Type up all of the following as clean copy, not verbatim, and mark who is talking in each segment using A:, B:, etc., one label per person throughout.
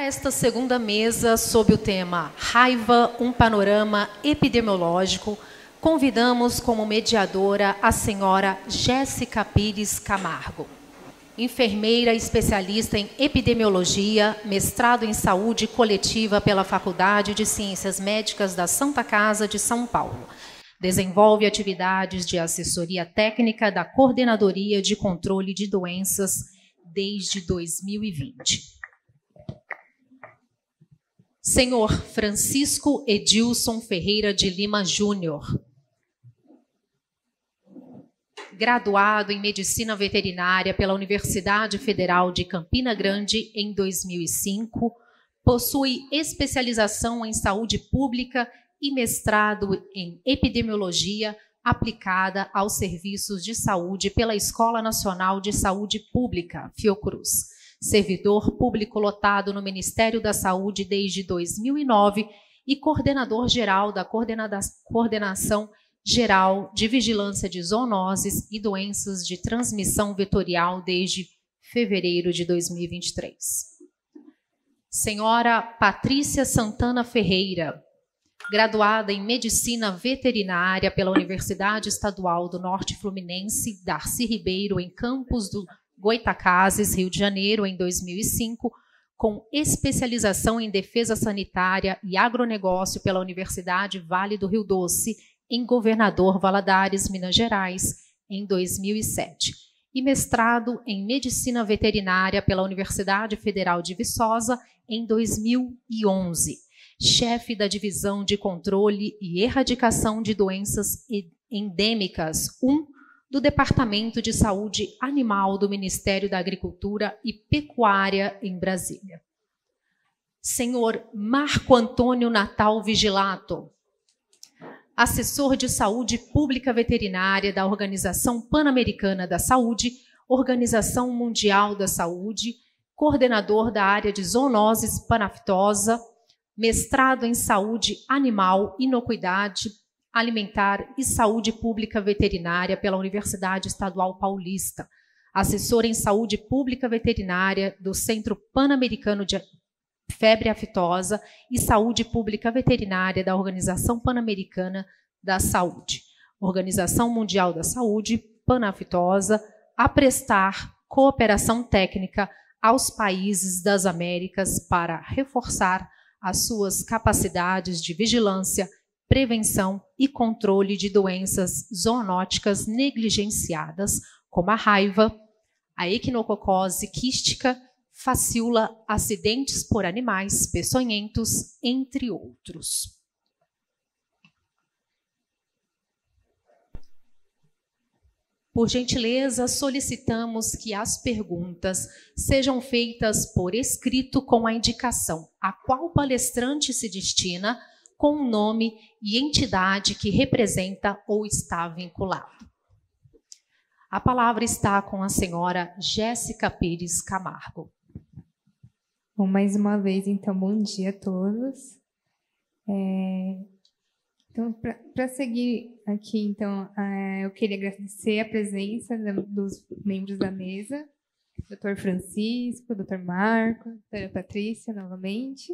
A: esta segunda mesa, sob o tema Raiva, um panorama epidemiológico, convidamos como mediadora a senhora Jéssica Pires Camargo, enfermeira especialista em epidemiologia, mestrado em saúde coletiva pela Faculdade de Ciências Médicas da Santa Casa de São Paulo. Desenvolve atividades de assessoria técnica da Coordenadoria de Controle de Doenças desde 2020. Senhor Francisco Edilson Ferreira de Lima Júnior, graduado em Medicina Veterinária pela Universidade Federal de Campina Grande em 2005, possui especialização em saúde pública e mestrado em epidemiologia aplicada aos serviços de saúde pela Escola Nacional de Saúde Pública, Fiocruz. Servidor público lotado no Ministério da Saúde desde 2009 e coordenador-geral da Coordenação Geral de Vigilância de Zoonoses e Doenças de Transmissão Vetorial desde fevereiro de 2023. Senhora Patrícia Santana Ferreira, graduada em Medicina Veterinária pela Universidade Estadual do Norte Fluminense, Darcy Ribeiro, em Campos do Goytacazes, Rio de Janeiro, em 2005, com especialização em Defesa Sanitária e Agronegócio pela Universidade Vale do Rio Doce, em Governador Valadares, Minas Gerais, em 2007, e mestrado em Medicina Veterinária pela Universidade Federal de Viçosa, em 2011, chefe da Divisão de Controle e Erradicação de Doenças Endêmicas 1 do Departamento de Saúde Animal do Ministério da Agricultura e Pecuária em Brasília. Senhor Marco Antônio Natal Vigilato, assessor de Saúde Pública Veterinária da Organização Pan-Americana da Saúde, Organização Mundial da Saúde, coordenador da área de zoonoses panaftosa, mestrado em Saúde Animal, Inocuidade Alimentar e Saúde Pública Veterinária pela Universidade Estadual Paulista, assessor em Saúde Pública Veterinária do Centro Pan-Americano de Febre Aftosa e Saúde Pública Veterinária da Organização Pan-Americana da Saúde, Organização Mundial da Saúde, Panaftosa, a prestar cooperação técnica aos países das Américas para reforçar as suas capacidades de vigilância, prevenção e controle de doenças zoonóticas negligenciadas, como a raiva, a equinococose quística, facíola, acidentes por animais peçonhentos, entre outros. Por gentileza, solicitamos que as perguntas sejam feitas por escrito com a indicação a qual palestrante se destina, com o nome e entidade que representa ou está vinculado. A palavra está com a senhora Jéssica Pires Camargo.
B: Bom, mais uma vez, então, bom dia a todos. Então, para seguir aqui, então, eu queria agradecer a presença dos membros da mesa, Dr. Francisco, Dr. Marco, Dra. Patrícia, novamente.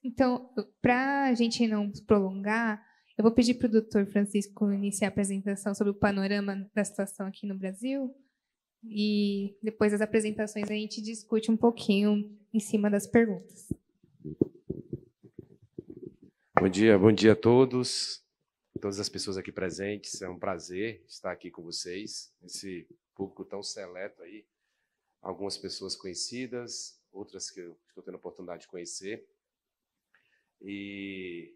B: Então, para a gente não se prolongar, eu vou pedir para o Dr. Francisco iniciar a apresentação sobre o panorama da situação aqui no Brasil e depois das apresentações a gente discute um pouquinho em cima das perguntas.
C: Bom dia a todas as pessoas aqui presentes. É um prazer estar aqui com vocês, esse público tão seleto aí, algumas pessoas conhecidas, outras que eu estou tendo a oportunidade de conhecer. E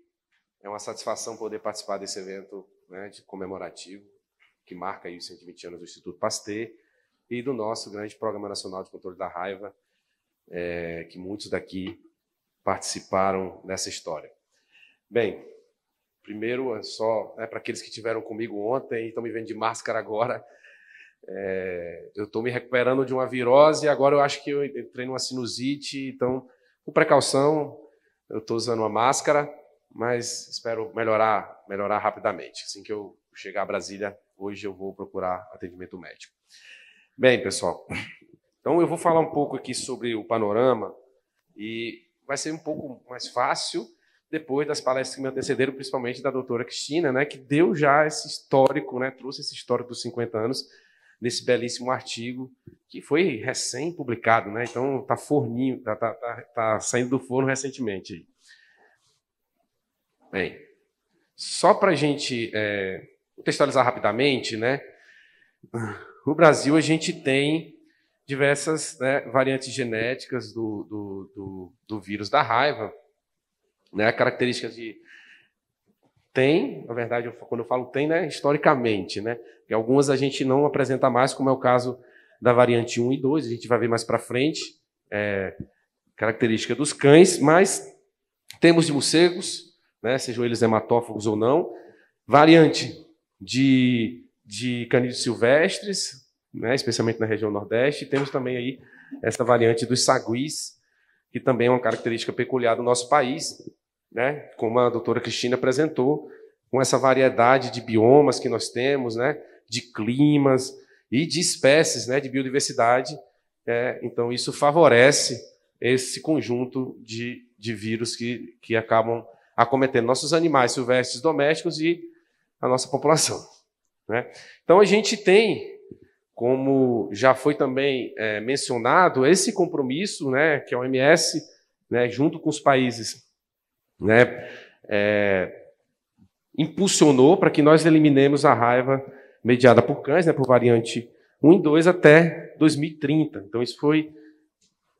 C: é uma satisfação poder participar desse evento, né, comemorativo, que marca aí os 120 anos do Instituto Pasteur e do nosso grande Programa Nacional de Controle da Raiva, que muitos daqui participaram dessa história. Bem, primeiro, para aqueles que estiveram comigo ontem e estão me vendo de máscara agora, eu estou me recuperando de uma virose e agora eu acho que eu entrei numa sinusite, então, com precaução, eu estou usando uma máscara, mas espero melhorar rapidamente. Assim que eu chegar a Brasília, hoje eu vou procurar atendimento médico. Bem, pessoal, Então, eu vou falar um pouco aqui sobre o panorama e vai ser um pouco mais fácil depois das palestras que me antecederam, principalmente da doutora Cristina, né, que deu já esse histórico, né, trouxe esse histórico dos 50 anos nesse belíssimo artigo que foi recém-publicado, né, então está forninho, tá saindo do forno recentemente. Bem, só para a gente contextualizar rapidamente, né, no Brasil a gente tem diversas, né, variantes genéticas do vírus da raiva, né, características de... Tem, na verdade, quando eu falo tem, né, historicamente, né, e algumas a gente não apresenta mais, como é o caso da variante 1 e 2, a gente vai ver mais para frente, característica dos cães, mas temos de morcegos, né, sejam eles hematófagos ou não, variante de canídeos silvestres, né, especialmente na região Nordeste, e temos também aí essa variante dos saguis, que também é uma característica peculiar do nosso país, né, como a doutora Cristina apresentou, com essa variedade de biomas que nós temos, né, de climas e de espécies, né, de biodiversidade. Então, isso favorece esse conjunto de vírus que acabam acometendo nossos animais silvestres domésticos e a nossa população, né? Então, a gente tem, como já foi também mencionado, esse compromisso, né, que a OMS, né, junto com os países, né, impulsionou para que nós eliminemos a raiva mediada por cães, né, por variante 1 e 2 até 2030. Então, isso foi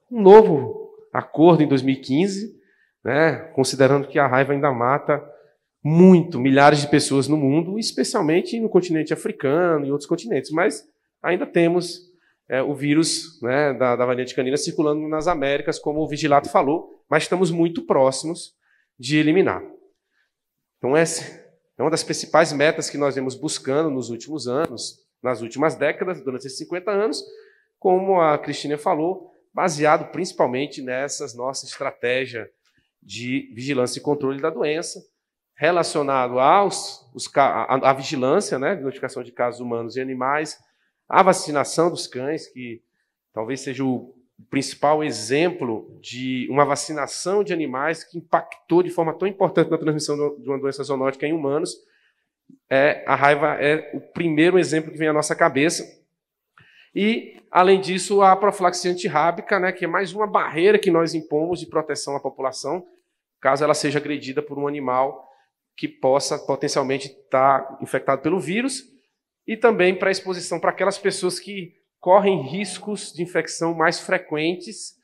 C: um novo acordo em 2015, né, considerando que a raiva ainda mata milhares de pessoas no mundo, especialmente no continente africano e outros continentes, mas ainda temos o vírus, né, da variante canina circulando nas Américas, como o Vigilato falou, mas estamos muito próximos de eliminar. Então, essa é uma das principais metas que nós vemos buscando nos últimos anos, nas últimas décadas, durante esses 50 anos, como a Cristina falou, baseado principalmente nessa nossa estratégia de vigilância e controle da doença, relacionado à vigilância, né, de notificação de casos humanos e animais, a vacinação dos cães, que talvez seja o principal exemplo de uma vacinação de animais que impactou de forma tão importante na transmissão de uma doença zoonótica em humanos. A raiva é o primeiro exemplo que vem à nossa cabeça. E, além disso, a profilaxia antirrábica, né, que é mais uma barreira que nós impomos de proteção à população, caso ela seja agredida por um animal que possa potencialmente estar infectado pelo vírus, e também para a exposição para aquelas pessoas que correm riscos de infecção mais frequentes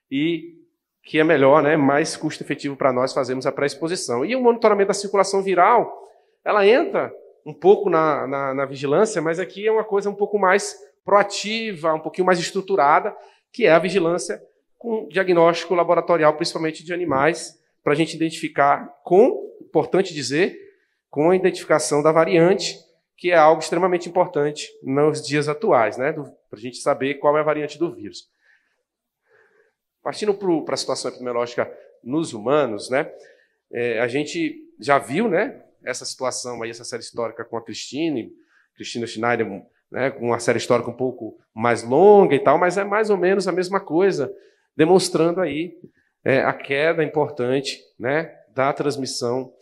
C: e que é melhor, né, mais custo-efetivo para nós fazermos a pré-exposição. E o monitoramento da circulação viral, ela entra um pouco na vigilância, mas aqui é uma coisa um pouco mais proativa, um pouquinho mais estruturada, que é a vigilância com diagnóstico laboratorial, principalmente de animais, para a gente identificar, importante dizer, com a identificação da variante, que é algo extremamente importante nos dias atuais, né, para a gente saber qual é a variante do vírus. Partindo para a situação epidemiológica nos humanos, né, a gente já viu, né, essa situação aí, essa série histórica com a Cristina Schneider, né, com uma série histórica um pouco mais longa e tal, mas é mais ou menos a mesma coisa, demonstrando aí a queda importante, né, da transmissão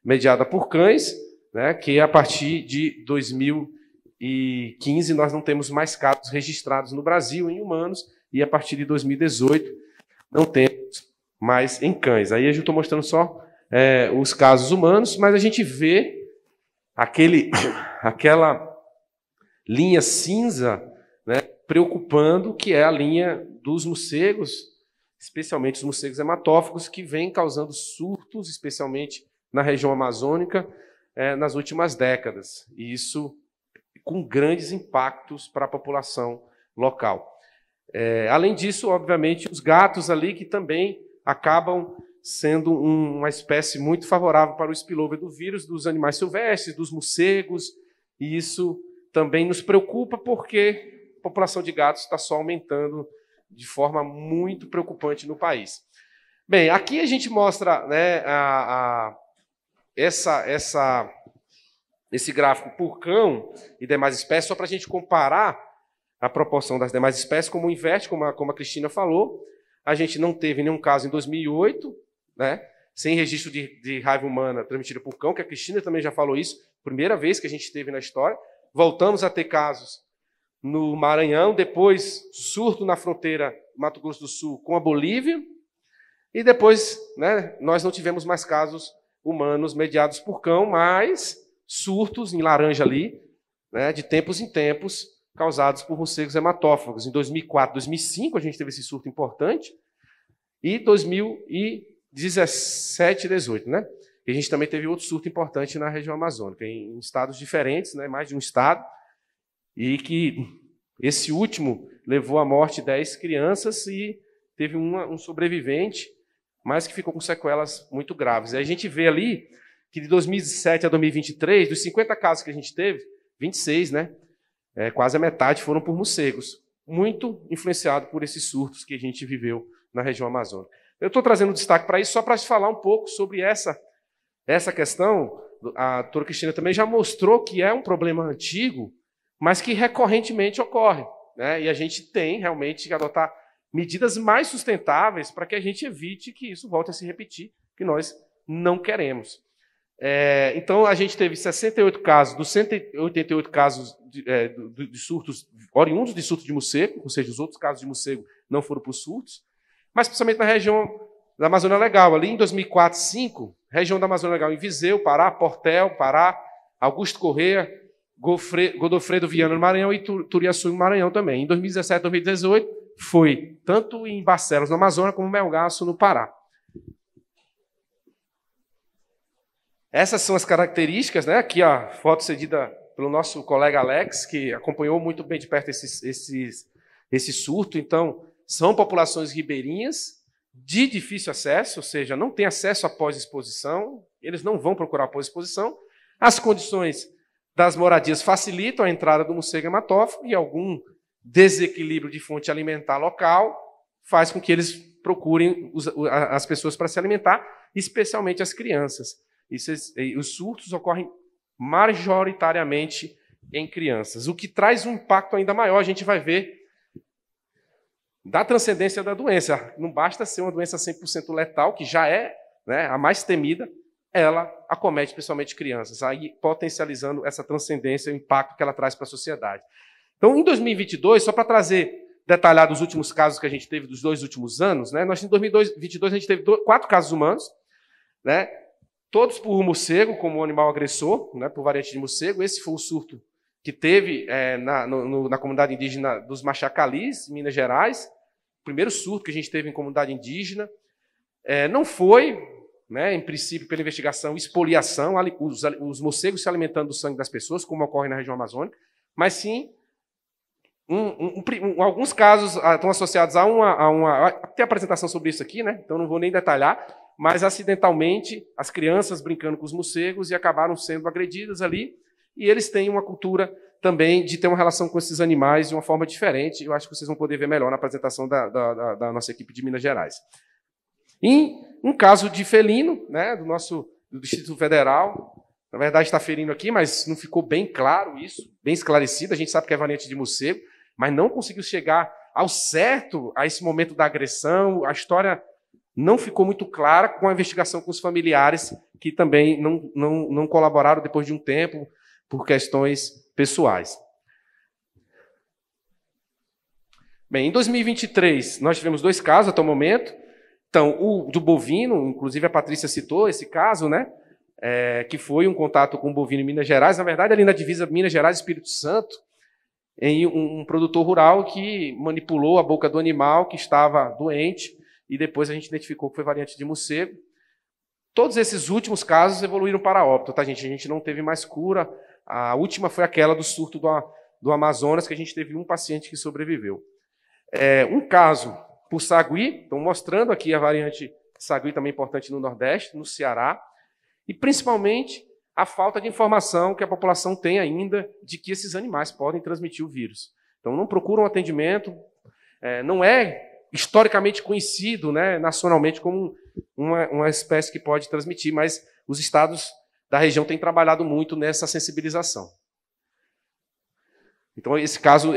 C: mediada por cães, né, que a partir de 2015 nós não temos mais casos registrados no Brasil em humanos, e a partir de 2018 não temos mais em cães. Aí eu estou mostrando só os casos humanos, mas a gente vê aquela linha cinza, né, preocupando, que é a linha dos morcegos, especialmente os morcegos hematófagos, que vem causando surtos, especialmente na região amazônica, nas últimas décadas. E isso com grandes impactos para a população local. Além disso, obviamente, os gatos ali, que também acabam sendo uma espécie muito favorável para o spillover do vírus, dos animais silvestres, dos morcegos, e isso também nos preocupa, porque a população de gatos está só aumentando de forma muito preocupante no país. Bem, aqui a gente mostra, né, esse gráfico por cão e demais espécies, só para a gente comparar a proporção das demais espécies, como inverte, como a Cristina falou. A gente não teve nenhum caso em 2008, né, sem registro de raiva humana transmitida por cão, que a Cristina também já falou isso, primeira vez que a gente teve na história. Voltamos a ter casos no Maranhão, depois surto na fronteira Mato Grosso do Sul com a Bolívia, e depois, né, nós não tivemos mais casos humanos mediados por cão, mas surtos em laranja ali, né, de tempos em tempos, causados por morcegos hematófagos. Em 2004, 2005, a gente teve esse surto importante, e 2017 e 2018, né? E a gente também teve outro surto importante na região amazônica, em estados diferentes, né, mais de um estado, e que esse último levou à morte 10 crianças e teve um sobrevivente, mas que ficou com sequelas muito graves. E a gente vê ali que de 2007 a 2023, dos 50 casos que a gente teve, 26, né, quase a metade foram por morcegos, muito influenciado por esses surtos que a gente viveu na região amazônica. Eu estou trazendo destaque para isso só para falar um pouco sobre essa questão. A doutora Cristina também já mostrou que é um problema antigo, mas que recorrentemente ocorre, né? E a gente tem realmente que adotar medidas mais sustentáveis para que a gente evite que isso volte a se repetir, que nós não queremos. Então, a gente teve 68 casos, dos 188 casos de surtos oriundos de surto de morcego, ou seja, os outros casos de morcego não foram por surtos, mas principalmente na região da Amazônia Legal, ali em 2004, 2005, região da Amazônia Legal em Viseu, Pará, Portel, Pará, Augusto Corrêa, Godofredo Viana no Maranhão e Turiaçu no Maranhão também. Em 2017, 2018, foi tanto em Barcelos, no Amazonas, como em Melgaço, no Pará. Essas são as características, né? Aqui a foto cedida pelo nosso colega Alex, que acompanhou muito bem de perto esse surto. Então, são populações ribeirinhas de difícil acesso, ou seja, não tem acesso após exposição, eles não vão procurar após exposição. As condições das moradias facilitam a entrada do morcego hematófago e algum desequilíbrio de fonte alimentar local faz com que eles procurem as pessoas para se alimentar, especialmente as crianças. Os surtos ocorrem majoritariamente em crianças, o que traz um impacto ainda maior. A gente vai ver da transcendência da doença. Não basta ser uma doença 100% letal, que já é, né, a mais temida, ela acomete principalmente crianças, aí potencializando essa transcendência e o impacto que ela traz para a sociedade. Então, em 2022, só para trazer detalhado os últimos casos que a gente teve dos 2 últimos anos, né, nós em 2022 a gente teve 4 casos humanos, né, todos por morcego, como animal agressor, né, por variante de morcego. Esse foi o surto que teve na comunidade indígena dos Machacalis, em Minas Gerais, o primeiro surto que a gente teve em comunidade indígena. Não foi, né, em princípio, pela investigação, espoliação, os morcegos se alimentando do sangue das pessoas, como ocorre na região amazônica, mas sim, alguns casos estão associados tem apresentação sobre isso aqui, né, então não vou nem detalhar, mas acidentalmente as crianças brincando com os morcegos e acabaram sendo agredidas ali, e eles têm uma cultura também de ter uma relação com esses animais de uma forma diferente. Eu acho que vocês vão poder ver melhor na apresentação da nossa equipe de Minas Gerais. Em um caso de felino, né, do Distrito Federal, na verdade está ferindo aqui, mas não ficou bem claro isso, bem esclarecido. A gente sabe que é variante de morcego, mas não conseguiu chegar ao certo a esse momento da agressão. A história não ficou muito clara com a investigação com os familiares, que também não colaboraram depois de um tempo, por questões pessoais. Bem, em 2023, nós tivemos 2 casos até o momento. Então, o do bovino, inclusive a Patrícia citou esse caso, né? Que foi um contato com o bovino em Minas Gerais, na verdade, ali na divisa Minas Gerais e Espírito Santo, em um produtor rural que manipulou a boca do animal que estava doente, e depois a gente identificou que foi variante de morcego. Todos esses últimos casos evoluíram para óbito, tá, gente? A gente não teve mais cura. A última foi aquela do surto do Amazonas, que a gente teve um paciente que sobreviveu. Um caso por sagui, estão mostrando aqui a variante sagui, também importante no Nordeste, no Ceará, e principalmente a falta de informação que a população tem ainda de que esses animais podem transmitir o vírus. Então, não procuram atendimento, não é historicamente conhecido, né, nacionalmente como uma espécie que pode transmitir, mas os estados da região têm trabalhado muito nessa sensibilização. Então, esse caso,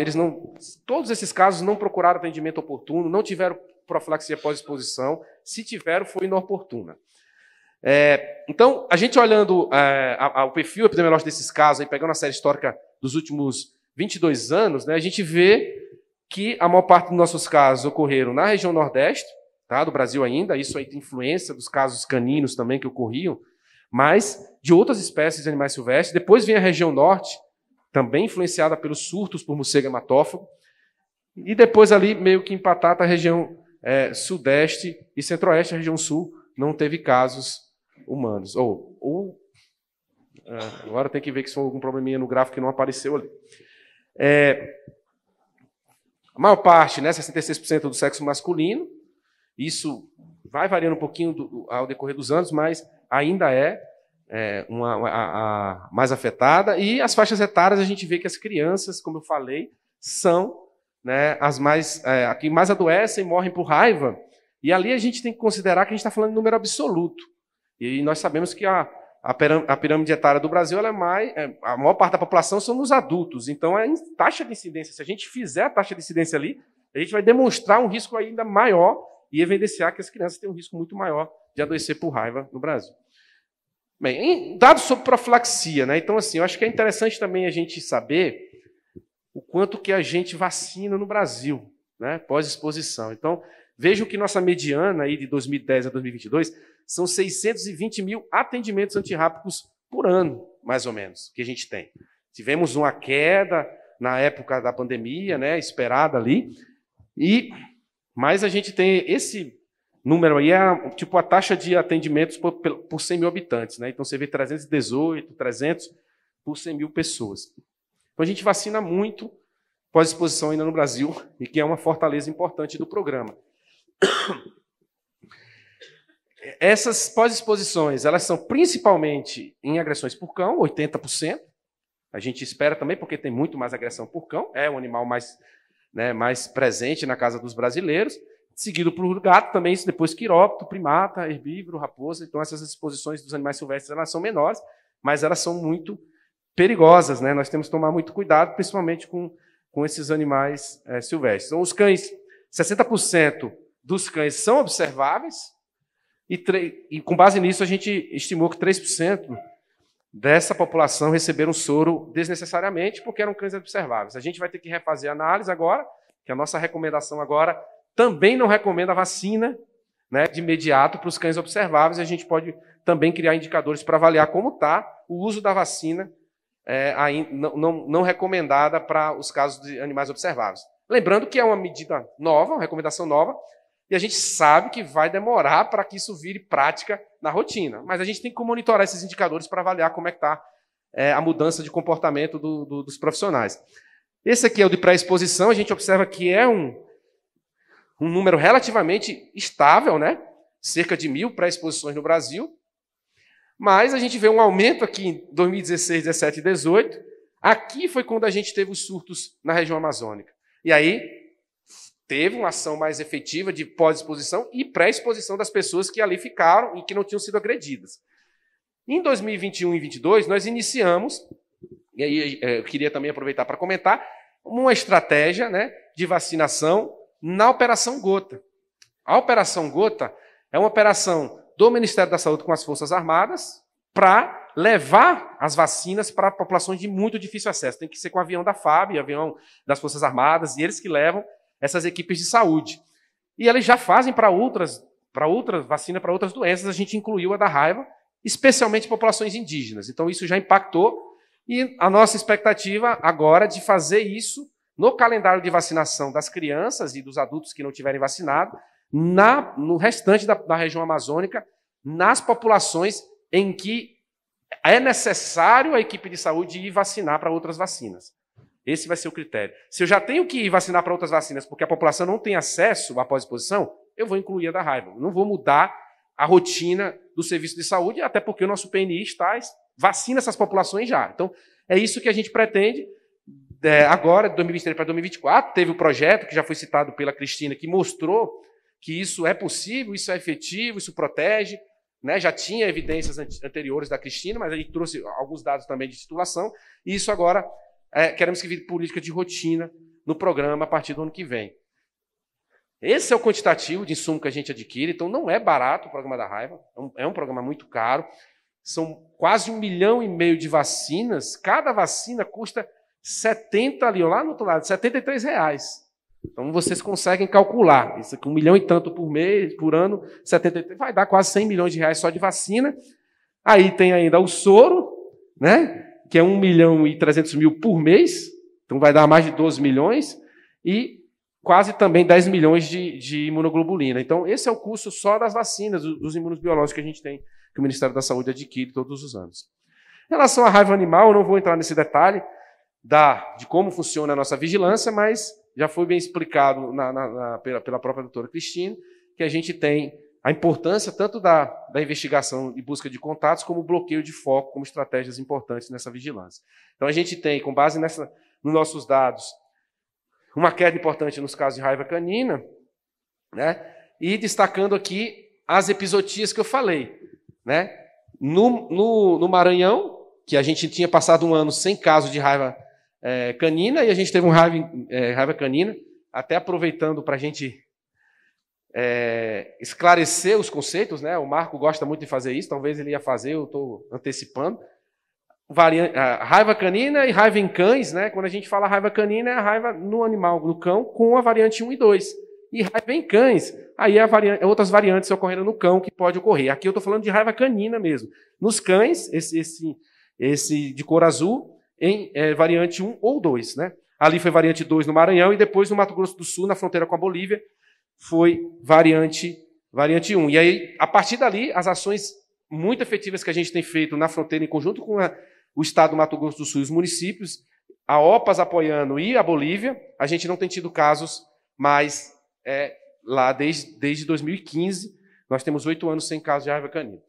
C: todos esses casos não procuraram atendimento oportuno, não tiveram profilaxia pós-exposição, se tiveram, foi inoportuna. Então, a gente olhando o perfil epidemiológico desses casos, aí, pegando a série histórica dos últimos 22 anos, né, a gente vê que a maior parte dos nossos casos ocorreram na região Nordeste, tá, do Brasil ainda, isso aí tem influência dos casos caninos também que ocorriam, mas de outras espécies de animais silvestres. Depois vem a região Norte, também influenciada pelos surtos por morcego hematófago, e depois ali, meio que empatata, a região Sudeste e Centro-Oeste, a região Sul, não teve casos humanos. Agora tem que ver que se for algum probleminha no gráfico que não apareceu ali. A maior parte, né, 66% do sexo masculino, isso vai variando um pouquinho ao decorrer dos anos, mas ainda a mais afetada. E as faixas etárias, a gente vê que as crianças, como eu falei, são, né, as que mais adoecem e morrem por raiva. E ali a gente tem que considerar que a gente está falando de número absoluto. E nós sabemos que a pirâmide etária do Brasil, a maior parte da população são os adultos. Então, a taxa de incidência, se a gente fizer a taxa de incidência ali, a gente vai demonstrar um risco ainda maior e evidenciar que as crianças têm um risco muito maior de adoecer por raiva no Brasil. Bem, dados sobre profilaxia, né? Então, assim, eu acho que é interessante também a gente saber o quanto que a gente vacina no Brasil, né, pós-exposição. Então, vejam que nossa mediana aí de 2010 a 2022 são 620 mil atendimentos antirrábicos por ano, mais ou menos, que a gente tem. Tivemos uma queda na época da pandemia, né, esperada ali, mas a gente tem esse número aí, tipo a taxa de atendimentos por 100 mil habitantes, né? Então você vê 318, 300 por 100 mil pessoas. Então a gente vacina muito pós-exposição ainda no Brasil, e que é uma fortaleza importante do programa. Essas pós-exposições, elas são principalmente em agressões por cão, 80%. A gente espera também, porque tem muito mais agressão por cão, é o animal mais presente na casa dos brasileiros, seguido por gato também, isso depois quiróptero, primata, herbívoro, raposa. Então essas exposições dos animais silvestres, elas são menores, mas elas são muito perigosas, né? Nós temos que tomar muito cuidado, principalmente com esses animais silvestres. Então, os cães, 60% dos cães são observáveis, e com base nisso a gente estimou que 3% dessa população receberam soro desnecessariamente, porque eram cães observáveis. A gente vai ter que refazer a análise agora, que a nossa recomendação agora também não recomenda a vacina, né, de imediato para os cães observáveis. A gente pode também criar indicadores para avaliar como está o uso da vacina não recomendada para os casos de animais observáveis. Lembrando que é uma medida nova, uma recomendação nova, e a gente sabe que vai demorar para que isso vire prática na rotina. Mas a gente tem que monitorar esses indicadores para avaliar como é que está a mudança de comportamento dos profissionais. Esse aqui é o de pré-exposição. A gente observa que é um número relativamente estável, né? Cerca de 1.000 pré-exposições no Brasil. Mas a gente vê um aumento aqui em 2016, 17 e 18. Aqui foi quando a gente teve os surtos na região amazônica. E aí teve uma ação mais efetiva de pós-exposição e pré-exposição das pessoas que ali ficaram e que não tinham sido agredidas. Em 2021 e 2022, nós iniciamos, e aí eu queria também aproveitar para comentar, uma estratégia, né, de vacinação na Operação Gota. A Operação Gota é uma operação do Ministério da Saúde com as Forças Armadas para levar as vacinas para populações de muito difícil acesso. Tem que ser com avião da FAB, avião das Forças Armadas, e eles que levam essas equipes de saúde. E eles já fazem para outras vacinas, para outras doenças. A gente incluiu a da raiva, especialmente populações indígenas. Então isso já impactou, e a nossa expectativa agora é de fazer isso no calendário de vacinação das crianças e dos adultos que não tiverem vacinado, no restante da região amazônica, nas populações em que é necessário a equipe de saúde ir vacinar para outras vacinas. Esse vai ser o critério. Se eu já tenho que ir vacinar para outras vacinas porque a população não tem acesso à pós-exposição, eu vou incluir a da raiva. Não vou mudar a rotina do serviço de saúde, até porque o nosso PNI vacina essas populações já. Então, é isso que a gente pretende. Agora, de 2023 para 2024, teve o projeto que já foi citado pela Cristina, que mostrou que isso é possível, isso é efetivo, isso protege. Né? Já tinha evidências anteriores da Cristina, mas a gente trouxe alguns dados também de titulação, e isso agora queremos que vire política de rotina no programa a partir do ano que vem. Esse é o quantitativo de insumo que a gente adquire, então não é barato o programa da raiva, é um programa muito caro. São quase 1,5 milhão de vacinas, cada vacina custa 70 ali, lá no outro lado, R$73. Então vocês conseguem calcular, isso aqui, 1 milhão e tanto por mês, por ano, 73, vai dar quase R$100 milhões só de vacina. Aí tem ainda o soro, né, que é 1.300.000 por mês, então vai dar mais de 12 milhões, e quase também 10 milhões de imunoglobulina. Então esse é o custo só das vacinas, dos imunobiológicos que a gente tem, que o Ministério da Saúde adquire todos os anos. Em relação à raiva animal, eu não vou entrar nesse detalhe de como funciona a nossa vigilância, mas já foi bem explicado pela própria doutora Cristina, que a gente tem a importância tanto da investigação e busca de contatos, como o bloqueio de foco, como estratégias importantes nessa vigilância. Então a gente tem, com base nos nossos dados, uma queda importante nos casos de raiva canina, né? E destacando aqui as epizootias que eu falei, né? No Maranhão, que a gente tinha passado um ano sem caso de raiva canina, e a gente teve raiva canina, até aproveitando para a gente esclarecer os conceitos, né? O Marco gosta muito de fazer isso, talvez ele ia fazer, eu estou antecipando. Raiva canina e raiva em cães, né? Quando a gente fala raiva canina, é a raiva no animal, no cão, com a variante 1 e 2. E raiva em cães, aí outras variantes ocorrendo no cão que pode ocorrer. Aqui eu estou falando de raiva canina mesmo. Nos cães, esse de cor azul, em variante 1 ou 2. Né? Ali foi variante 2 no Maranhão e depois no Mato Grosso do Sul, na fronteira com a Bolívia, foi variante 1. E aí, a partir dali, as ações muito efetivas que a gente tem feito na fronteira, em conjunto com o Estado do Mato Grosso do Sul e os municípios, a OPAS apoiando e a Bolívia, a gente não tem tido casos mais lá desde 2015. Nós temos 8 anos sem casos de raiva canina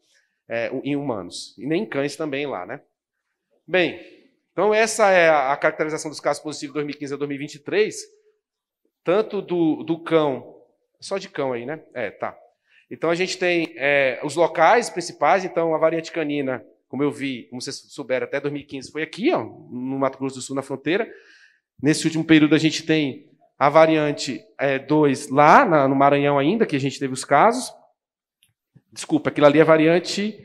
C: em humanos. E nem em cães também lá, né? Bem, então essa é a caracterização dos casos positivos de 2015 a 2023, tanto do cão, só de cão aí, né? Tá. Então a gente tem os locais principais, então a variante canina, como eu vi, como vocês souberam, até 2015 foi aqui, ó, no Mato Grosso do Sul, na fronteira. Nesse último período a gente tem a variante 2 lá no Maranhão ainda, que a gente teve os casos. Desculpa, aquilo ali é variante...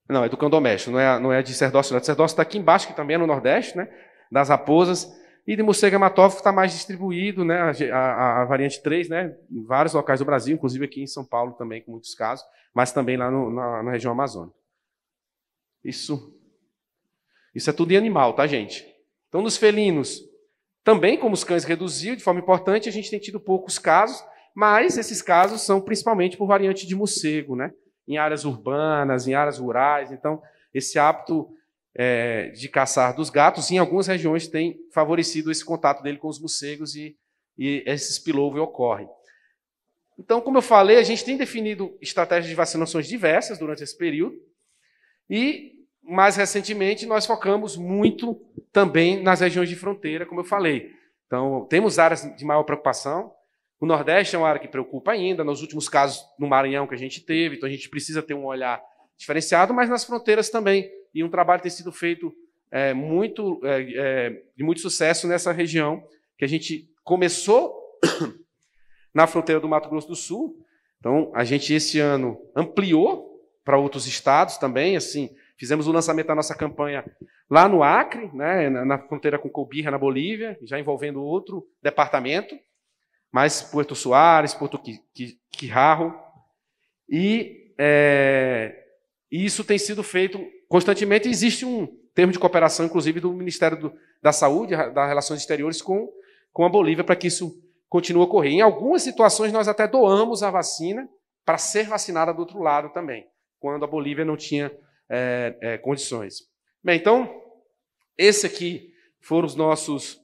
C: Não, é do cão doméstico, não é de cerdócio. A cerdócio está aqui embaixo, que também é no Nordeste, né, das raposas. E de morcego hematófago está mais distribuído, né, a variante 3, né, em vários locais do Brasil, inclusive aqui em São Paulo também, com muitos casos, mas também lá na região amazônica. Isso é tudo em animal, tá, gente? Então, nos felinos, também, como os cães reduziu de forma importante, a gente tem tido poucos casos, mas esses casos são principalmente por variante de morcego, né? Em áreas urbanas, em áreas rurais. Então, esse hábito de caçar dos gatos, em algumas regiões, tem favorecido esse contato dele com os morcegos e esse spillover ocorre. Então, como eu falei, a gente tem definido estratégias de vacinações diversas durante esse período e, mais recentemente, nós focamos muito também nas regiões de fronteira, como eu falei. Então, temos áreas de maior preocupação. O Nordeste é uma área que preocupa ainda, nos últimos casos no Maranhão que a gente teve, então a gente precisa ter um olhar diferenciado, mas nas fronteiras também. E um trabalho tem sido feito de muito sucesso nessa região, que a gente começou na fronteira do Mato Grosso do Sul. Então, a gente esse ano ampliou para outros estados também, assim, fizemos o lançamento da nossa campanha lá no Acre, né, na fronteira com Cobija, na Bolívia, já envolvendo outro departamento, mas Puerto Suárez, Porto Quijarro, e isso tem sido feito constantemente. Existe um termo de cooperação, inclusive, do Ministério da Saúde, das Relações Exteriores, com a Bolívia, para que isso continue a ocorrer. Em algumas situações, nós até doamos a vacina para ser vacinada do outro lado também, quando a Bolívia não tinha condições. Bem, então, esse aqui foram os nossos...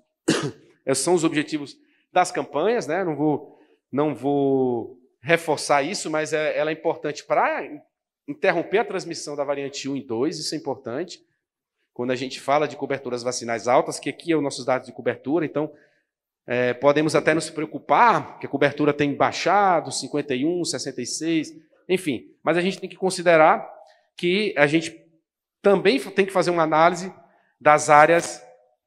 C: são os objetivos das campanhas, né? Não vou reforçar isso, mas ela é importante para interromper a transmissão da variante 1 e 2, isso é importante. Quando a gente fala de coberturas vacinais altas, que aqui é os nossos dados de cobertura, então podemos até nos preocupar que a cobertura tem baixado, 51, 66, enfim. Mas a gente tem que considerar que a gente também tem que fazer uma análise das áreas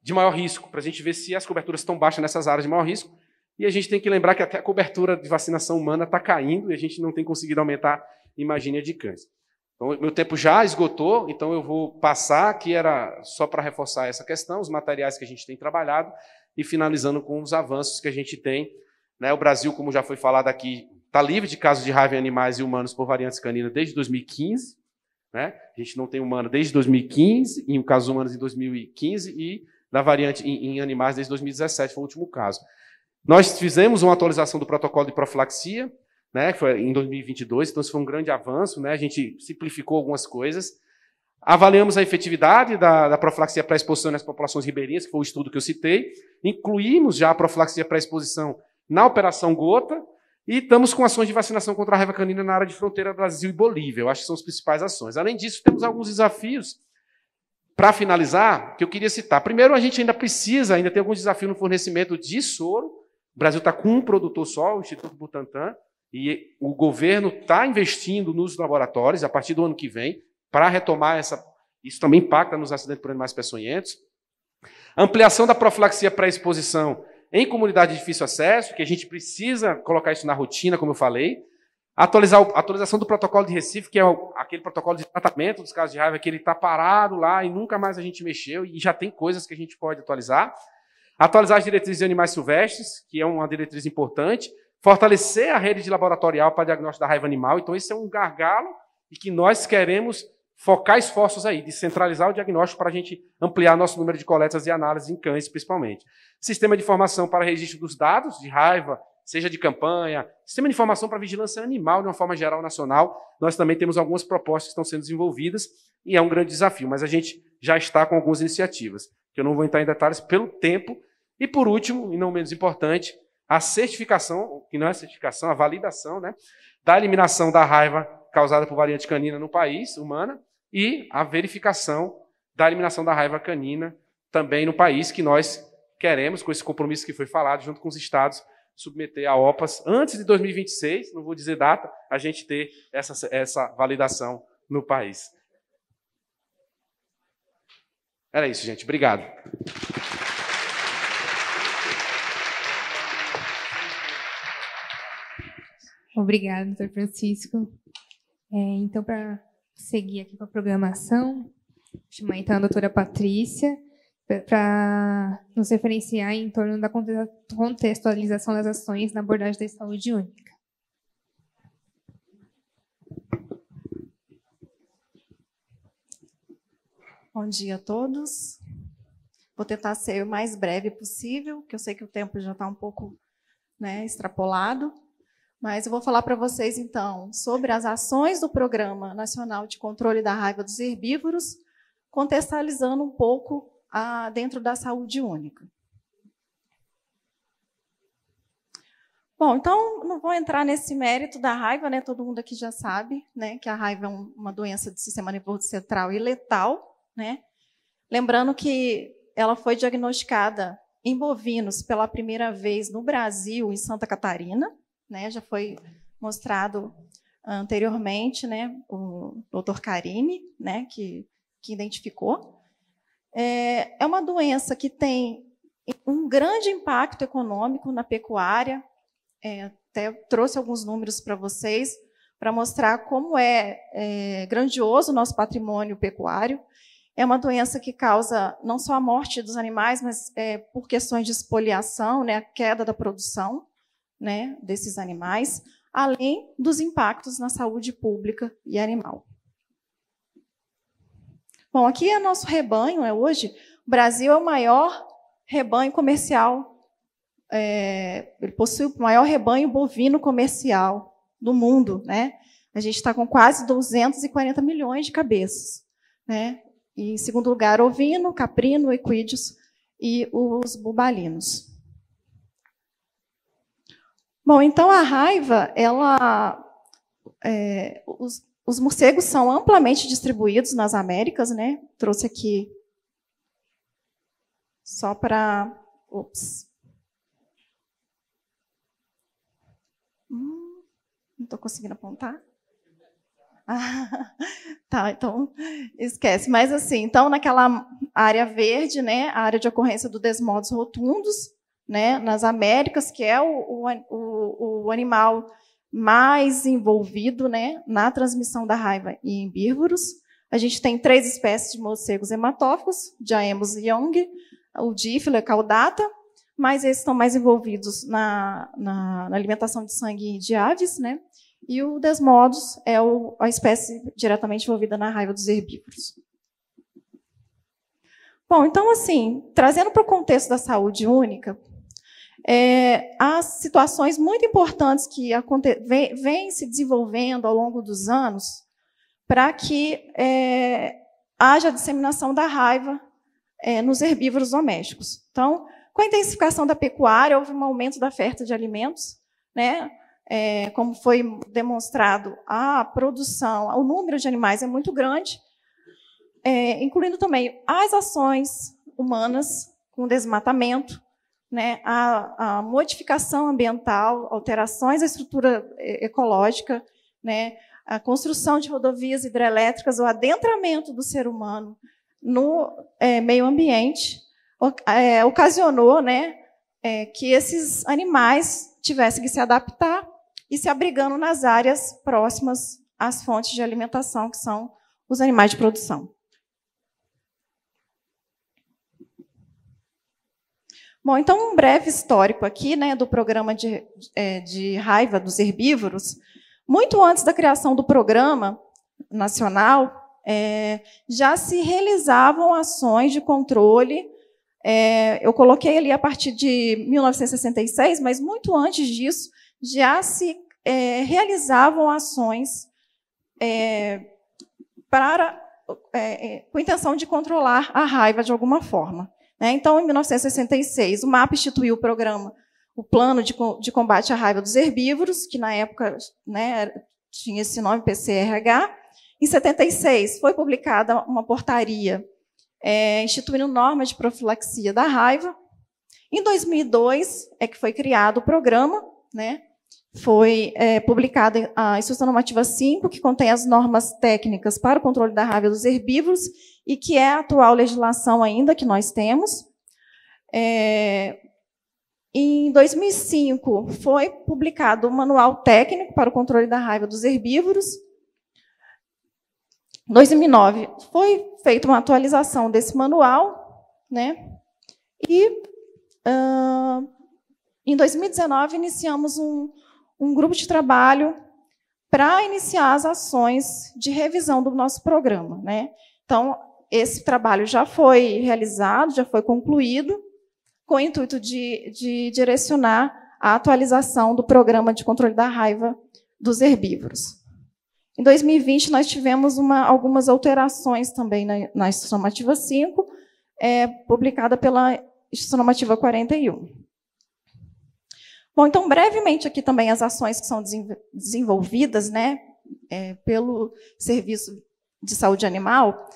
C: de maior risco, para a gente ver se as coberturas estão baixas nessas áreas de maior risco. E a gente tem que lembrar que até a cobertura de vacinação humana está caindo e a gente não tem conseguido aumentar imaginia de cães. Então, meu tempo já esgotou, então eu vou passar, que era só para reforçar essa questão, os materiais que a gente tem trabalhado e finalizando com os avanços que a gente tem. Né? O Brasil, como já foi falado aqui, está livre de casos de raiva em animais e humanos por variantes caninas desde 2015. Né? A gente não tem humano desde 2015, em casos humanos em 2015 e da variante em animais desde 2017, foi o último caso. Nós fizemos uma atualização do protocolo de profilaxia, né, que foi em 2022, então isso foi um grande avanço, né, a gente simplificou algumas coisas. Avaliamos a efetividade da profilaxia pré-exposição nas populações ribeirinhas, que foi o estudo que eu citei. Incluímos já a profilaxia pré-exposição na Operação Gota e estamos com ações de vacinação contra a raiva canina na área de fronteira Brasil e Bolívia. Eu acho que são as principais ações. Além disso, temos alguns desafios, para finalizar, que eu queria citar. Primeiro, a gente ainda tem alguns desafios no fornecimento de soro. O Brasil está com um produtor só, o Instituto Butantan, e o governo está investindo nos laboratórios a partir do ano que vem para retomar essa. Isso também impacta nos acidentes por animais peçonhentos. Ampliação da profilaxia pré-exposição em comunidade de difícil acesso, que a gente precisa colocar isso na rotina, como eu falei. Atualização do protocolo de Recife, que é aquele protocolo de tratamento dos casos de raiva, que ele está parado lá e nunca mais a gente mexeu, e já tem coisas que a gente pode atualizar. Atualizar as diretrizes de animais silvestres, que é uma diretriz importante. Fortalecer a rede de laboratorial para diagnóstico da raiva animal. Então, esse é um gargalo e que nós queremos focar esforços aí, de centralizar o diagnóstico para a gente ampliar nosso número de coletas e análises em cães, principalmente. Sistema de informação para registro dos dados de raiva, seja de campanha, sistema de informação para vigilância animal, de uma forma geral nacional. Nós também temos algumas propostas que estão sendo desenvolvidas e é um grande desafio, mas a gente já está com algumas iniciativas, que eu não vou entrar em detalhes pelo tempo. E, por último, e não menos importante, a certificação, que não é certificação, a validação, né, da eliminação da raiva causada por variante canina no país, humana, e a verificação da eliminação da raiva canina também no país, que nós queremos, com esse compromisso que foi falado, junto com os estados, submeter a OPAS antes de 2026, não vou dizer data, a gente ter essa validação no país. Era isso, gente. Obrigado.
B: Obrigada, doutor Francisco. Então, para seguir aqui com a programação, vou chamar então a doutora Patrícia para nos referenciar em torno da contextualização das ações na abordagem da saúde única.
D: Bom dia a todos. Vou tentar ser o mais breve possível, porque eu sei que o tempo já está um pouco, né, extrapolado. Mas eu vou falar para vocês, então, sobre as ações do Programa Nacional de Controle da Raiva dos Herbívoros, contextualizando um pouco dentro da saúde única. Bom, então, não vou entrar nesse mérito da raiva, né? Todo mundo aqui já sabe, né, que a raiva é uma doença do sistema nervoso central e letal, né? Lembrando que ela foi diagnosticada em bovinos pela primeira vez no Brasil, em Santa Catarina, né, já foi mostrado anteriormente, né, o Dr. Carine, né, que identificou. É uma doença que tem um grande impacto econômico na pecuária. Até trouxe alguns números para vocês, para mostrar como é grandioso o nosso patrimônio pecuário. É uma doença que causa não só a morte dos animais, mas por questões de espoliação, né, a queda da produção, né, desses animais, além dos impactos na saúde pública e animal. Bom, aqui é nosso rebanho, né, hoje. O Brasil é o maior rebanho comercial, ele possui o maior rebanho bovino comercial do mundo, né? A gente está com quase 240 milhões de cabeças, né? E, em segundo lugar, ovino, caprino, equídeos e os bubalinos. Bom, então a raiva, os morcegos são amplamente distribuídos nas Américas, né? Trouxe aqui só para... Não estou conseguindo apontar. Tá, então esquece. Mas assim, então naquela área verde, né, a área de ocorrência do Desmodos rotundos, né, nas Américas, que é o animal mais envolvido, né, na transmissão da raiva em herbívoros. A gente tem 3 espécies de morcegos hematófagos, Diaemus young, o Dífila caudata, mas esses estão mais envolvidos na alimentação de sangue de aves, né? E o Desmodos é a espécie diretamente envolvida na raiva dos herbívoros. Bom, então, assim, trazendo para o contexto da saúde única, as situações muito importantes que vêm se desenvolvendo ao longo dos anos para que haja disseminação da raiva nos herbívoros domésticos. Então, com a intensificação da pecuária, houve um aumento da oferta de alimentos, né? Como foi demonstrado, a produção, o número de animais é muito grande, incluindo também as ações humanas com desmatamento, né? A modificação ambiental, alterações da estrutura ecológica, né? A construção de rodovias hidrelétricas, o adentramento do ser humano no meio ambiente, ocasionou, né, que esses animais tivessem que se adaptar e se abrigando nas áreas próximas às fontes de alimentação, que são os animais de produção. Bom, então, um breve histórico aqui, né, do programa de raiva dos herbívoros. Muito antes da criação do programa nacional, já se realizavam ações de controle. Eu coloquei ali a partir de 1966, mas muito antes disso, já se realizavam ações com a intenção de controlar a raiva de alguma forma. Então, em 1966, o MAPA instituiu o programa, o Plano de Combate à Raiva dos Herbívoros, que na época, né, tinha esse nome, PCRH. Em 76, foi publicada uma portaria instituindo normas de profilaxia da raiva. Em 2002, que foi criado o programa, né? Foi publicada a Instrução Normativa 5, que contém as normas técnicas para o controle da raiva dos herbívoros e que é a atual legislação ainda que nós temos. Em 2005, foi publicado o Manual Técnico para o Controle da Raiva dos Herbívoros. Em 2009, foi feita uma atualização desse manual, né? E, em 2019, iniciamos um grupo de trabalho para iniciar as ações de revisão do nosso programa, né? Então, esse trabalho já foi realizado, já foi concluído, com o intuito de direcionar a atualização do programa de controle da raiva dos herbívoros. Em 2020, nós tivemos algumas alterações também na Instrução Normativa 5, publicada pela Instrução Normativa 41. Bom, então, brevemente, aqui também as ações que são desenvolvidas, né, pelo Serviço de Saúde Animal.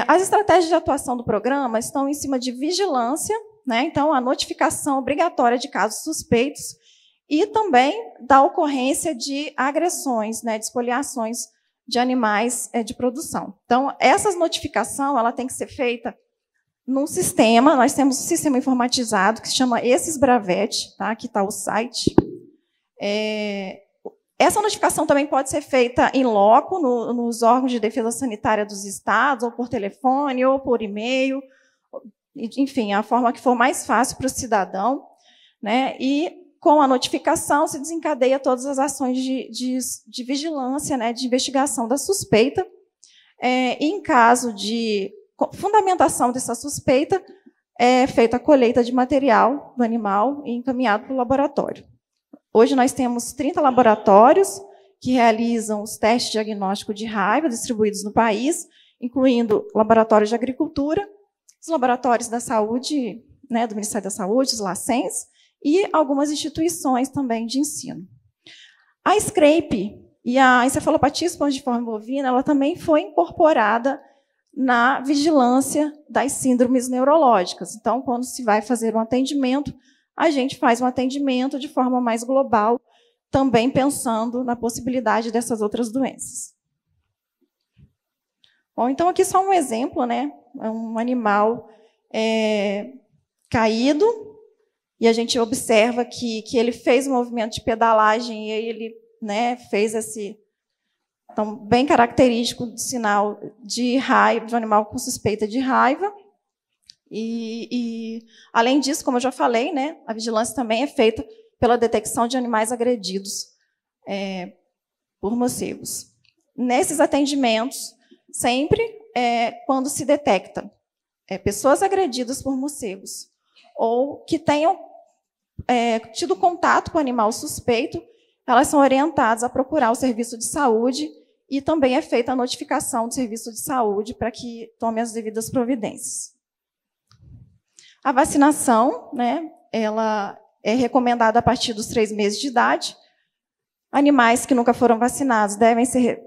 D: As estratégias de atuação do programa estão em cima de vigilância, né, então, a notificação obrigatória de casos suspeitos e também da ocorrência de agressões, né, de espoliações de animais de produção. Então, essa notificação ela tem que ser feita num sistema, nós temos um sistema informatizado que se chama ESSESBRAVET, tá? Aqui está o site. Essa notificação também pode ser feita em loco, nos órgãos de defesa sanitária dos estados, ou por telefone, ou por e-mail, enfim, a forma que for mais fácil para o cidadão, né? E com a notificação se desencadeia todas as ações de vigilância, né, de investigação da suspeita. E em caso de fundamentação dessa suspeita, é feita a colheita de material do animal e encaminhado para o laboratório. Hoje nós temos 30 laboratórios que realizam os testes diagnósticos de raiva distribuídos no país, incluindo laboratórios de agricultura, os laboratórios da saúde, né, do Ministério da Saúde, os LACENS, e algumas instituições também de ensino. A SCRAPE e a encefalopatia espongiforme bovina, ela também foi incorporada na vigilância das síndromes neurológicas. Então, quando se vai fazer um atendimento, a gente faz um atendimento de forma mais global, também pensando na possibilidade dessas outras doenças. Bom, então aqui só um exemplo, né? É um animal caído, e a gente observa que ele fez um movimento de pedalagem, e aí ele, né, fez esse... Então, bem característico do sinal de raiva, de um animal com suspeita de raiva. E além disso, como eu já falei, né, a vigilância também é feita pela detecção de animais agredidos por morcegos. Nesses atendimentos, sempre quando se detecta pessoas agredidas por morcegos ou que tenham tido contato com o animal suspeito, elas são orientadas a procurar o serviço de saúde e também é feita a notificação do serviço de saúde para que tome as devidas providências. A vacinação, né, ela é recomendada a partir dos 3 meses de idade. Animais que nunca foram vacinados devem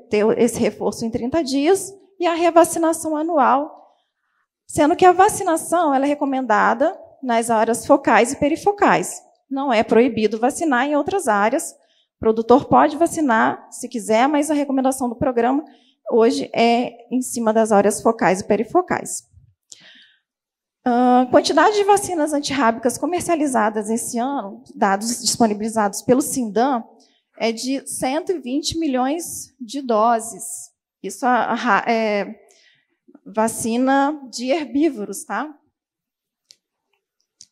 D: ter esse reforço em 30 dias e a revacinação anual, sendo que a vacinação ela é recomendada nas áreas focais e perifocais. Não é proibido vacinar em outras áreas. O produtor pode vacinar se quiser, mas a recomendação do programa hoje é em cima das áreas focais e perifocais. A quantidade de vacinas antirrábicas comercializadas esse ano, dados disponibilizados pelo Sindam, é de 120 milhões de doses. Isso é vacina de herbívoros, tá?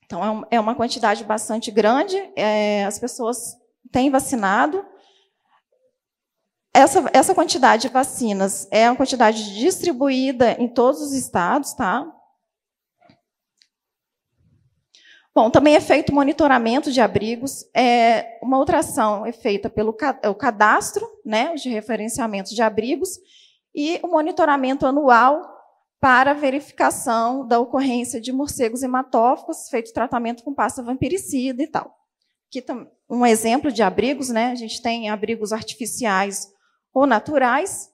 D: Então, é uma quantidade bastante grande. As pessoas têm vacinado. Essa quantidade de vacinas é uma quantidade distribuída em todos os estados, tá? Bom, também é feito monitoramento de abrigos. Uma outra ação é feita pelo cadastro, né, de referenciamento de abrigos, e o monitoramento anual para verificação da ocorrência de morcegos hematófagos, feito tratamento com pasta vampiricida e tal. Aqui um exemplo de abrigos, né? A gente tem abrigos artificiais ou naturais.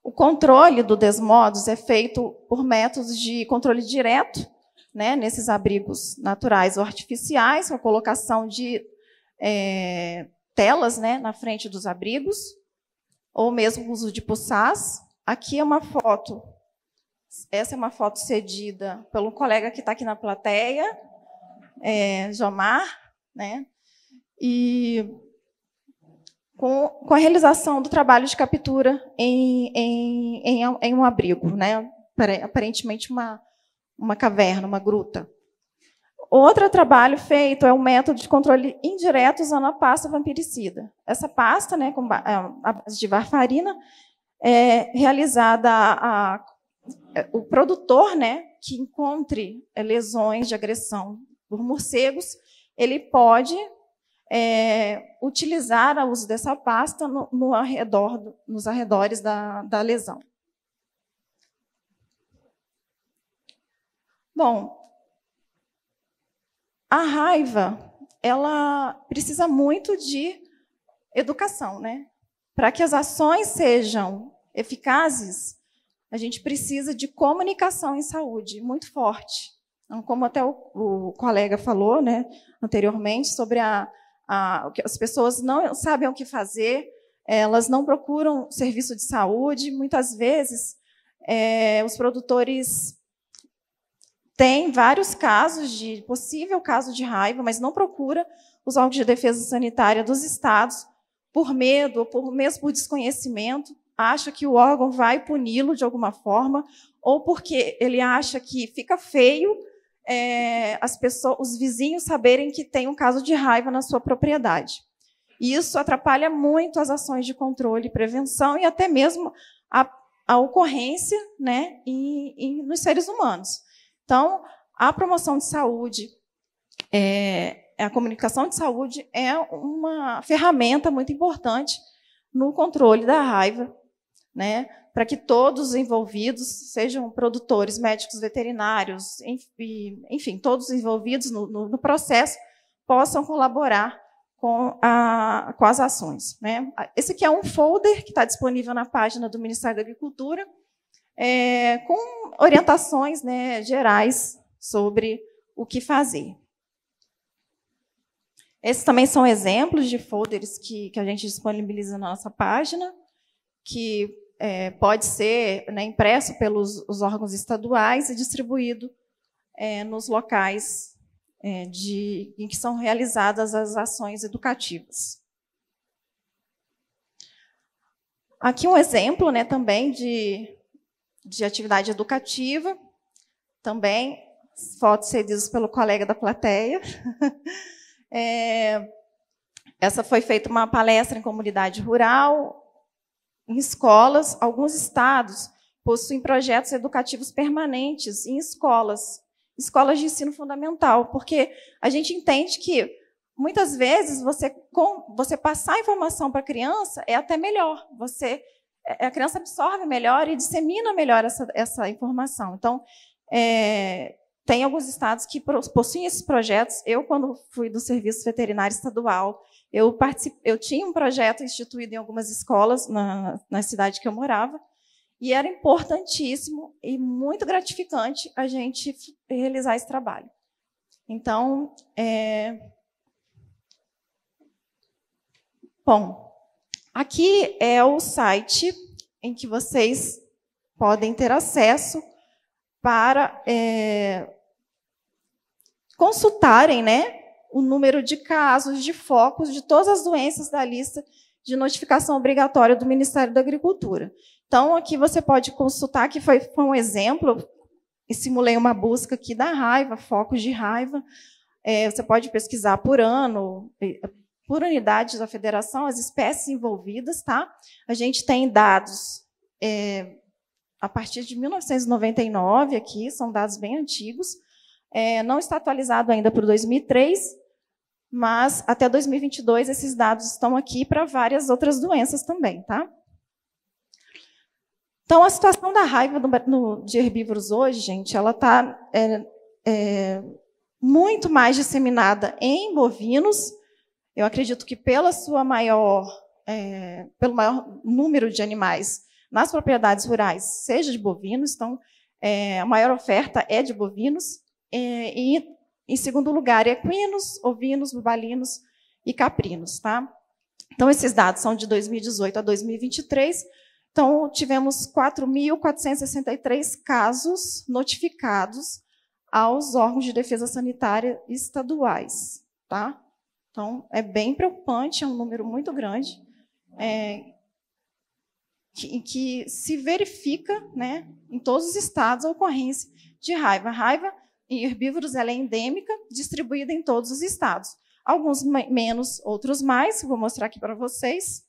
D: O controle do desmodos é feito por métodos de controle direto, né, nesses abrigos naturais ou artificiais, com a colocação de telas, né, na frente dos abrigos, ou mesmo o uso de puçás. Aqui é uma foto, essa é uma foto cedida pelo colega que está aqui na plateia, Jomar, né, e com a realização do trabalho de captura em um abrigo, né? Aparentemente uma caverna, uma gruta. Outro trabalho feito é o método de controle indireto usando a pasta vampiricida. Essa pasta, né, a base de varfarina, é realizada o produtor, né, que encontre lesões de agressão por morcegos, ele pode utilizar o uso dessa pasta nos arredores da lesão. Bom, a raiva, ela precisa muito de educação, né? Para que as ações sejam eficazes, a gente precisa de comunicação em saúde muito forte. Então, como até o colega falou, né, anteriormente, sobre as pessoas não sabem o que fazer, elas não procuram serviço de saúde. Muitas vezes, os produtores têm vários casos de possível caso de raiva, mas não procura os órgãos de defesa sanitária dos estados por medo, ou mesmo por desconhecimento, acha que o órgão vai puni-lo de alguma forma, ou porque ele acha que fica feio os vizinhos saberem que tem um caso de raiva na sua propriedade. E isso atrapalha muito as ações de controle e prevenção e até mesmo a ocorrência, né, nos seres humanos. Então, a promoção de saúde, a comunicação de saúde é uma ferramenta muito importante no controle da raiva, né, para que todos os envolvidos, sejam produtores, médicos veterinários, enfim, todos os envolvidos no processo, possam colaborar com as ações, né? Esse aqui é um folder que está disponível na página do Ministério da Agricultura, com orientações, né, gerais sobre o que fazer. Esses também são exemplos de folders que a gente disponibiliza na nossa página. que pode ser, né, impresso pelos os órgãos estaduais e distribuído nos locais em que são realizadas as ações educativas. Aqui um exemplo, né, também de atividade educativa, também fotos cedidas pelo colega da plateia. Essa foi feita uma palestra em comunidade rural, em escolas. Alguns estados possuem projetos educativos permanentes em escolas de ensino fundamental, porque a gente entende que, muitas vezes, você passar informação para a criança é até melhor. A criança absorve melhor e dissemina melhor essa informação. Então, tem alguns estados que possuem esses projetos. Eu, quando fui do Serviço Veterinário Estadual, eu tinha um projeto instituído em algumas escolas na cidade que eu morava, e era importantíssimo e muito gratificante a gente realizar esse trabalho. Então, bom, aqui é o site em que vocês podem ter acesso para consultarem, né, o número de casos, de focos, de todas as doenças da lista de notificação obrigatória do Ministério da Agricultura. Então, aqui você pode consultar, que foi um exemplo, e simulei uma busca aqui da raiva, focos de raiva. Você pode pesquisar por ano, por unidade da federação, as espécies envolvidas. Tá? A gente tem dados a partir de 1999, aqui, são dados bem antigos. Não está atualizado ainda para o 2003, mas até 2022 esses dados estão aqui para várias outras doenças também. Tá? Então, a situação da raiva de herbívoros hoje, gente, ela está muito mais disseminada em bovinos. Eu acredito que pelo maior número de animais nas propriedades rurais, seja de bovinos. Então, a maior oferta é de bovinos. E, em segundo lugar, equinos, ovinos, bubalinos e caprinos. Tá? Então, esses dados são de 2018 a 2023. Então, tivemos 4.463 casos notificados aos órgãos de defesa sanitária estaduais. Tá? Então, é bem preocupante, é um número muito grande, que se verifica, né, em todos os estados a ocorrência de raiva. A raiva em herbívoros ela é endêmica, distribuída em todos os estados. Alguns menos, outros mais. Vou mostrar aqui para vocês.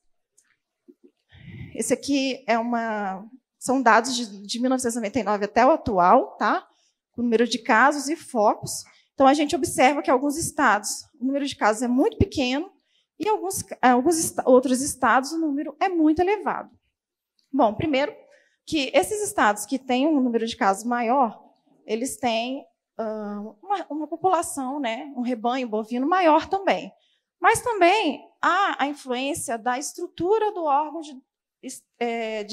D: Esse aqui são dados de 1999 até o atual, tá? O número de casos e focos. Então, a gente observa que em alguns estados o número de casos é muito pequeno e em alguns outros estados o número é muito elevado. Bom, primeiro, que esses estados que têm um número de casos maior, eles têm uma população, né, um rebanho bovino maior também. Mas também há a influência da estrutura do órgão de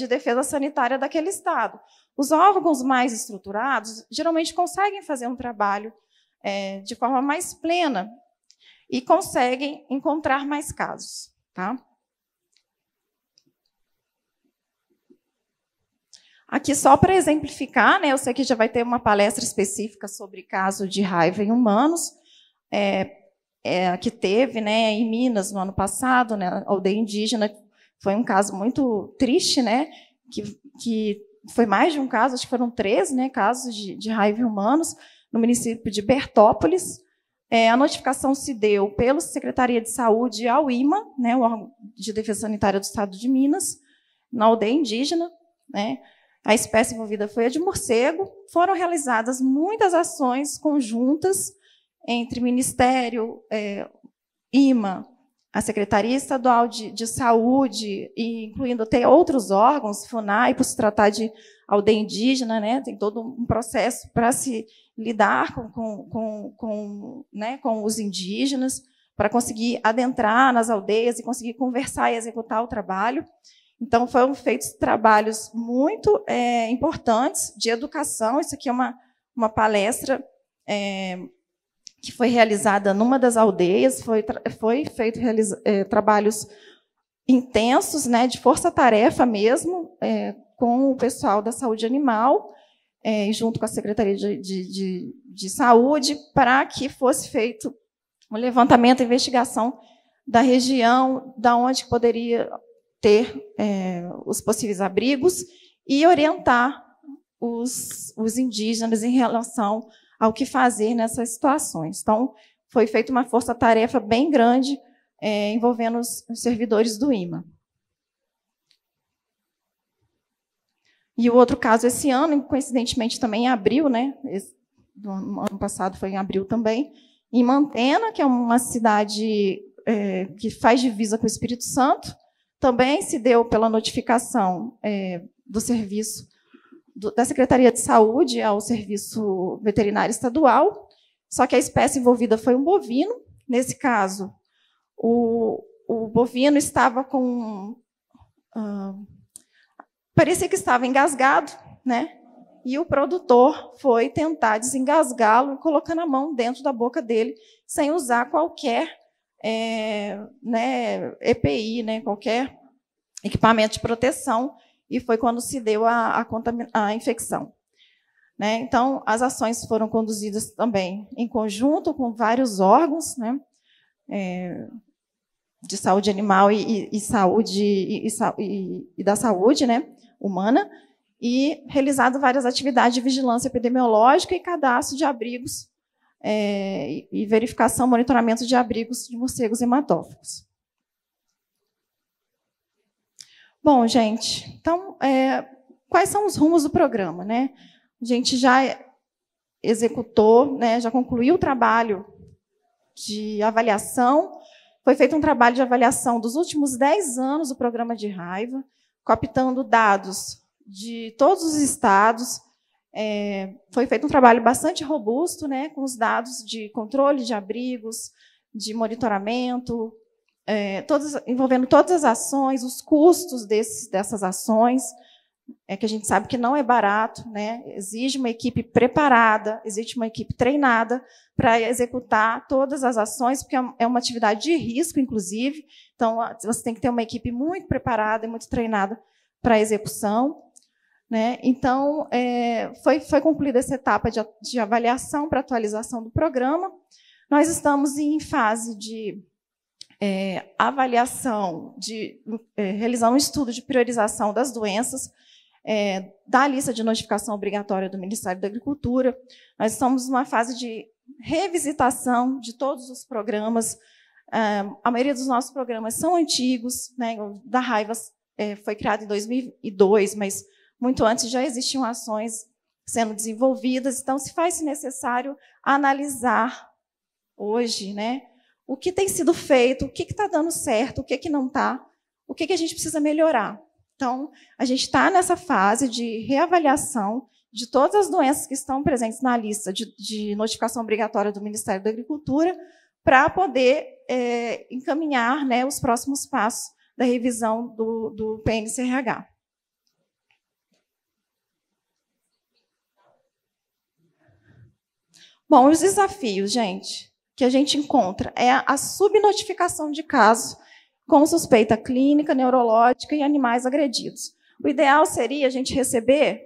D: defesa sanitária daquele estado. Os órgãos mais estruturados geralmente conseguem fazer um trabalho de forma mais plena e conseguem encontrar mais casos. Tá? Aqui, só para exemplificar, né, eu sei que já vai ter uma palestra específica sobre caso de raiva em humanos, que teve, né, em Minas no ano passado, né, a aldeia indígena. Foi um caso muito triste, né, que foi mais de um caso, acho que foram 3, né, casos de raiva em humanos, no município de Bertópolis. A notificação se deu pela Secretaria de Saúde ao IMA, né, o órgão de defesa sanitária do Estado de Minas, na aldeia indígena, né. A espécie envolvida foi a de morcego. Foram realizadas muitas ações conjuntas entre Ministério, IMA, a Secretaria Estadual de Saúde, e incluindo até outros órgãos, FUNAI, por se tratar de aldeia indígena, né, tem todo um processo para se lidar com os indígenas, para conseguir adentrar nas aldeias e conseguir conversar e executar o trabalho. Então, foram feitos trabalhos muito importantes de educação. Isso aqui é uma palestra que foi realizada numa das aldeias. Foi feito trabalhos intensos, né, de força-tarefa mesmo, com o pessoal da saúde animal, junto com a Secretaria de Saúde, para que fosse feito um levantamento e investigação da região, da onde poderia ter os possíveis abrigos, e orientar os indígenas em relação ao que fazer nessas situações. Então, foi feita uma força-tarefa bem grande, envolvendo os servidores do IMA. E o outro caso esse ano, coincidentemente também em abril, né? Do ano passado foi em abril também, em Mantena, que é uma cidade que faz divisa com o Espírito Santo, também se deu pela notificação do serviço da Secretaria de Saúde ao Serviço Veterinário Estadual, só que a espécie envolvida foi um bovino. Nesse caso, o bovino estava com... parecia que estava engasgado, né? E o produtor foi tentar desengasgá-lo, colocando a mão dentro da boca dele, sem usar qualquer EPI, né? Qualquer equipamento de proteção, e foi quando se deu a infecção. Né? Então, as ações foram conduzidas também em conjunto com vários órgãos, né? De saúde animal e da saúde, né? Humana, e realizado várias atividades de vigilância epidemiológica e cadastro de abrigos, e verificação, monitoramento de abrigos de morcegos hematófagos. Bom, gente, então, quais são os rumos do programa, né? A gente já executou, né, já concluiu o trabalho de avaliação. Foi feito um trabalho de avaliação dos últimos 10 anos do programa de raiva, captando dados de todos os estados. Foi feito um trabalho bastante robusto, né, com os dados de controle de abrigos, de monitoramento, envolvendo todas as ações, os custos dessas ações, que a gente sabe que não é barato, né? Exige uma equipe preparada, existe uma equipe treinada para executar todas as ações, porque é uma atividade de risco, inclusive. Então, você tem que ter uma equipe muito preparada e muito treinada para a execução. Né? Então, foi concluída essa etapa de avaliação para atualização do programa. Nós estamos em fase de avaliação, de realizar um estudo de priorização das doenças, da lista de notificação obrigatória do Ministério da Agricultura. Nós estamos numa fase de revisitação de todos os programas. A maioria dos nossos programas são antigos, né? O da raiva foi criado em 2002, mas muito antes já existiam ações sendo desenvolvidas. Então, se faz necessário analisar hoje, né, o que tem sido feito, o que está dando certo, o que não está, o que a gente precisa melhorar. Então, a gente está nessa fase de reavaliação de todas as doenças que estão presentes na lista de notificação obrigatória do Ministério da Agricultura, para poder encaminhar, né, os próximos passos da revisão do PNCRH. Bom, os desafios, gente, que a gente encontra é a subnotificação de casos com suspeita clínica, neurológica e animais agredidos. O ideal seria a gente receber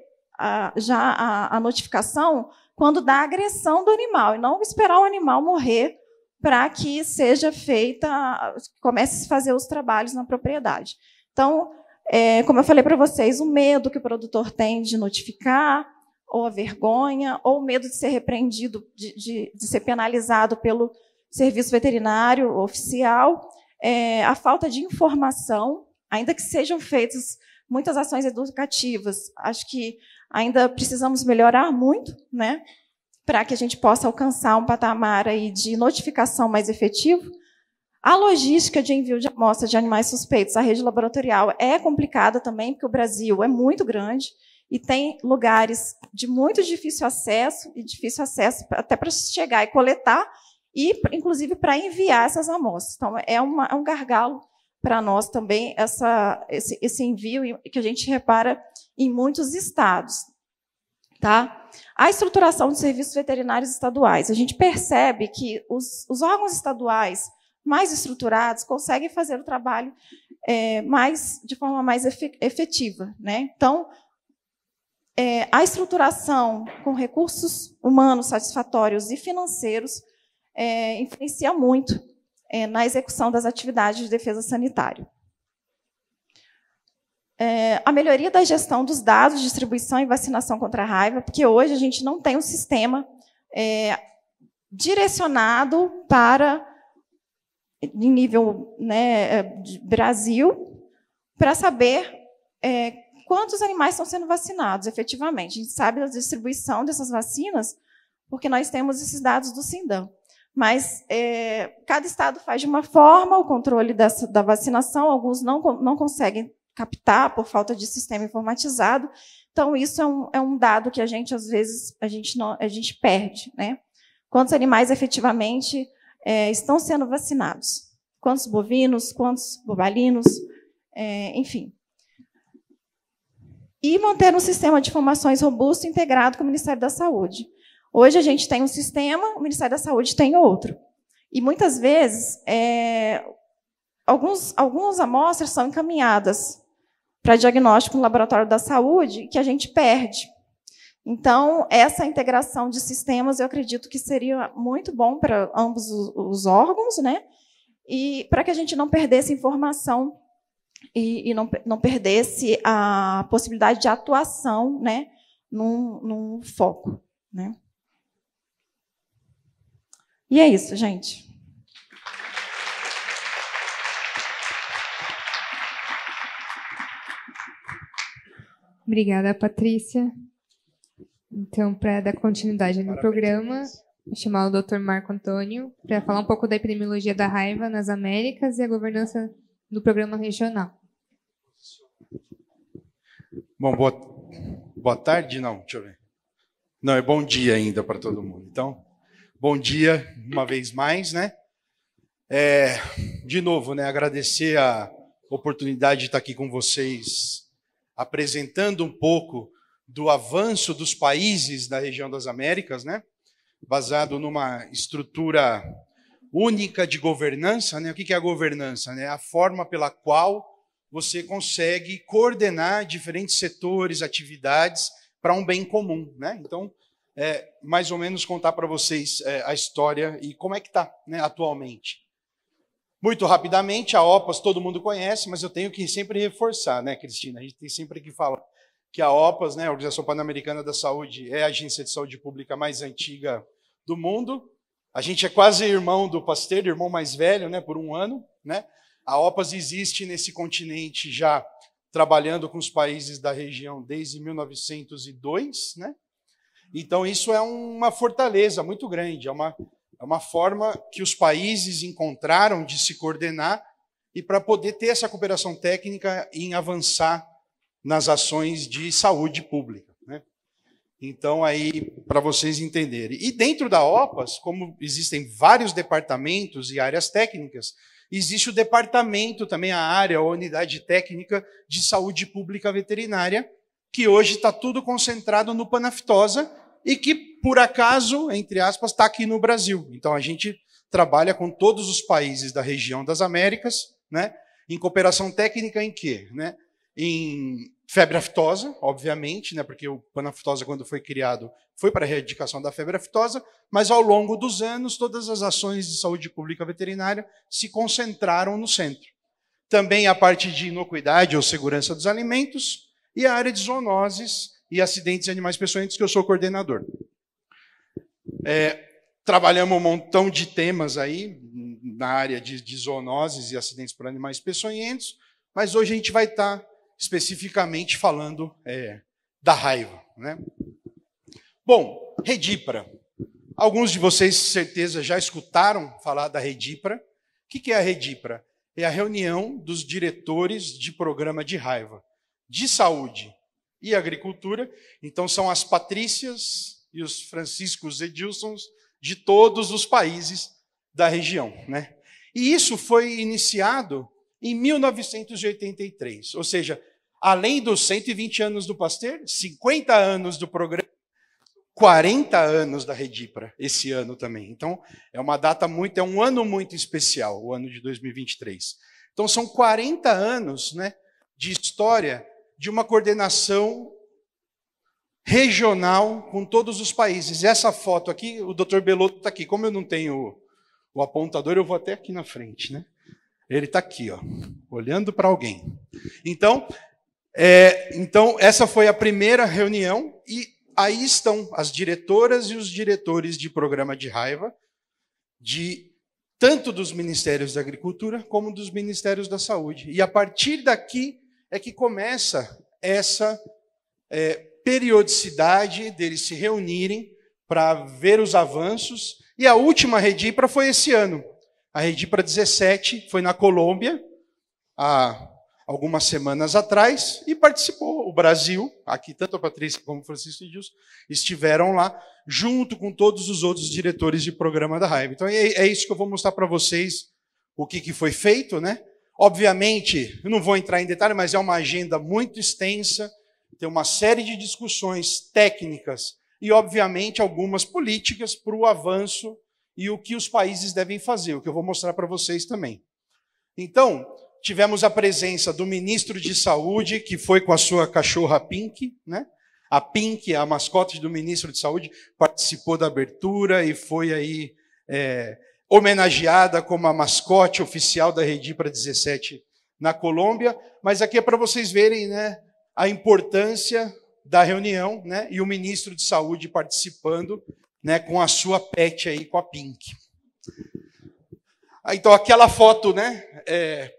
D: já a notificação quando dá agressão do animal, e não esperar o animal morrer para que seja feita, comece a se fazer os trabalhos na propriedade. Então, como eu falei para vocês, o medo que o produtor tem de notificar, ou a vergonha, ou o medo de ser repreendido, de ser penalizado pelo serviço veterinário oficial, a falta de informação, ainda que sejam feitas muitas ações educativas, acho que ainda precisamos melhorar muito, né, para que a gente possa alcançar um patamar aí de notificação mais efetivo. A logística de envio de amostras de animais suspeitos à rede laboratorial é complicada também, porque o Brasil é muito grande e tem lugares de muito difícil acesso até para chegar e coletar, e, inclusive, para enviar essas amostras. Então, é um gargalo para nós também esse envio, que a gente repara em muitos estados. Tá? A estruturação de serviços veterinários estaduais. A gente percebe que os órgãos estaduais mais estruturados conseguem fazer o trabalho de forma mais efetiva, né? Então, a estruturação com recursos humanos satisfatórios e financeiros influencia muito na execução das atividades de defesa sanitária. A melhoria da gestão dos dados de distribuição e vacinação contra a raiva, porque hoje a gente não tem um sistema direcionado para, em nível, né, de Brasil, para saber quantos animais estão sendo vacinados efetivamente. A gente sabe da distribuição dessas vacinas porque nós temos esses dados do Sindam. Mas cada estado faz de uma forma o controle da vacinação, alguns não conseguem captar por falta de sistema informatizado. Então, isso é um dado que a gente, às vezes, a gente perde, né? Quantos animais efetivamente estão sendo vacinados? Quantos bovinos, quantos bovalinos, enfim. E manter um sistema de informações robusto e integrado com o Ministério da Saúde. Hoje a gente tem um sistema, o Ministério da Saúde tem outro. E, muitas vezes, algumas amostras são encaminhadas para diagnóstico no laboratório da saúde que a gente perde. Então, essa integração de sistemas, eu acredito que seria muito bom para ambos os órgãos, né? E para que a gente não perdesse informação e não perdesse a possibilidade de atuação, né, num foco, né? E é isso, gente.
B: Obrigada, Patrícia. Então, para dar continuidade no programa, vou chamar o Dr. Marco Antônio para falar um pouco da epidemiologia da raiva nas Américas e a governança do programa regional.
E: Bom, boa tarde, não, deixa eu ver. Não, é bom dia ainda para todo mundo. Então, bom dia uma vez mais, né? De novo, né, agradecer a oportunidade de estar aqui com vocês, apresentando um pouco do avanço dos países da região das Américas, né? Baseado numa estrutura única de governança, né? O que é a governança? Né? A forma pela qual você consegue coordenar diferentes setores, atividades para um bem comum, né? Então, mais ou menos contar para vocês a história e como é que está, né, atualmente. Muito rapidamente, a OPAS todo mundo conhece, mas eu tenho que sempre reforçar, né, Cristina? A gente tem sempre que falar que a OPAS, né, a Organização Pan-Americana da Saúde, é a agência de saúde pública mais antiga do mundo. A gente é quase irmão do Pasteur, irmão mais velho, né, por um ano, né? A OPAS existe nesse continente já trabalhando com os países da região desde 1902, né? Então, isso é uma fortaleza muito grande, é uma forma que os países encontraram de se coordenar e para poder ter essa cooperação técnica em avançar nas ações de saúde pública, né? Então, aí, para vocês entenderem. E dentro da OPAS, como existem vários departamentos e áreas técnicas, existe o departamento também, a área, a unidade técnica de saúde pública veterinária, que hoje está tudo concentrado no Panaftosa e que, por acaso, entre aspas, está aqui no Brasil. Então, a gente trabalha com todos os países da região das Américas, né? Em cooperação técnica em quê? Né? Em febre aftosa, obviamente, né? Porque o Panaftosa, quando foi criado, foi para a erradicação da febre aftosa, mas ao longo dos anos, todas as ações de saúde pública veterinária se concentraram no centro. Também a parte de inocuidade ou segurança dos alimentos e a área de zoonoses e acidentes de animais peçonhentos, que eu sou coordenador. Trabalhamos um montão de temas aí na área de zoonoses e acidentes por animais peçonhentos, mas hoje a gente vai estar especificamente falando da raiva, né? Bom, Redipra. Alguns de vocês, com certeza, já escutaram falar da Redipra. O que é a Redipra? É a reunião dos diretores de programa de raiva, de saúde e agricultura. Então, são as Patrícias e os Franciscos Edilsons de todos os países da região, né? E isso foi iniciado em 1983, ou seja, além dos 120 anos do Pasteur, 50 anos do programa, 40 anos da Redipra, esse ano também. Então, é uma data é um ano muito especial, o ano de 2023. Então, são 40 anos, né, de história de uma coordenação regional com todos os países. E essa foto aqui, o Dr. Belotto está aqui. Como eu não tenho o apontador, eu vou até aqui na frente, né? Ele está aqui, ó, olhando para alguém. Então, essa foi a primeira reunião, e aí estão as diretoras e os diretores de programa de raiva, tanto dos Ministérios da Agricultura como dos Ministérios da Saúde. E a partir daqui é que começa essa periodicidade deles se reunirem para ver os avanços. E a última Redipra foi esse ano. A Redipra 17 foi na Colômbia, há algumas semanas atrás, e participou o Brasil, aqui tanto a Patrícia como o Francisco Edilson estiveram lá, junto com todos os outros diretores de programa da raiva. Então é isso que eu vou mostrar para vocês, o que foi feito, né? Obviamente, eu não vou entrar em detalhe, mas é uma agenda muito extensa, tem uma série de discussões técnicas e, obviamente, algumas políticas para o avanço e o que os países devem fazer, o que eu vou mostrar para vocês também. Então, tivemos a presença do ministro de Saúde, que foi com a sua cachorra Pink, né? A Pink, a mascote do ministro de Saúde, participou da abertura e foi aí homenageada como a mascote oficial da Redipra 17 na Colômbia. Mas aqui é para vocês verem, né, a importância da reunião, né, e o ministro de Saúde participando, né, com a sua pet aí, com a Pink. Então, aquela foto, né,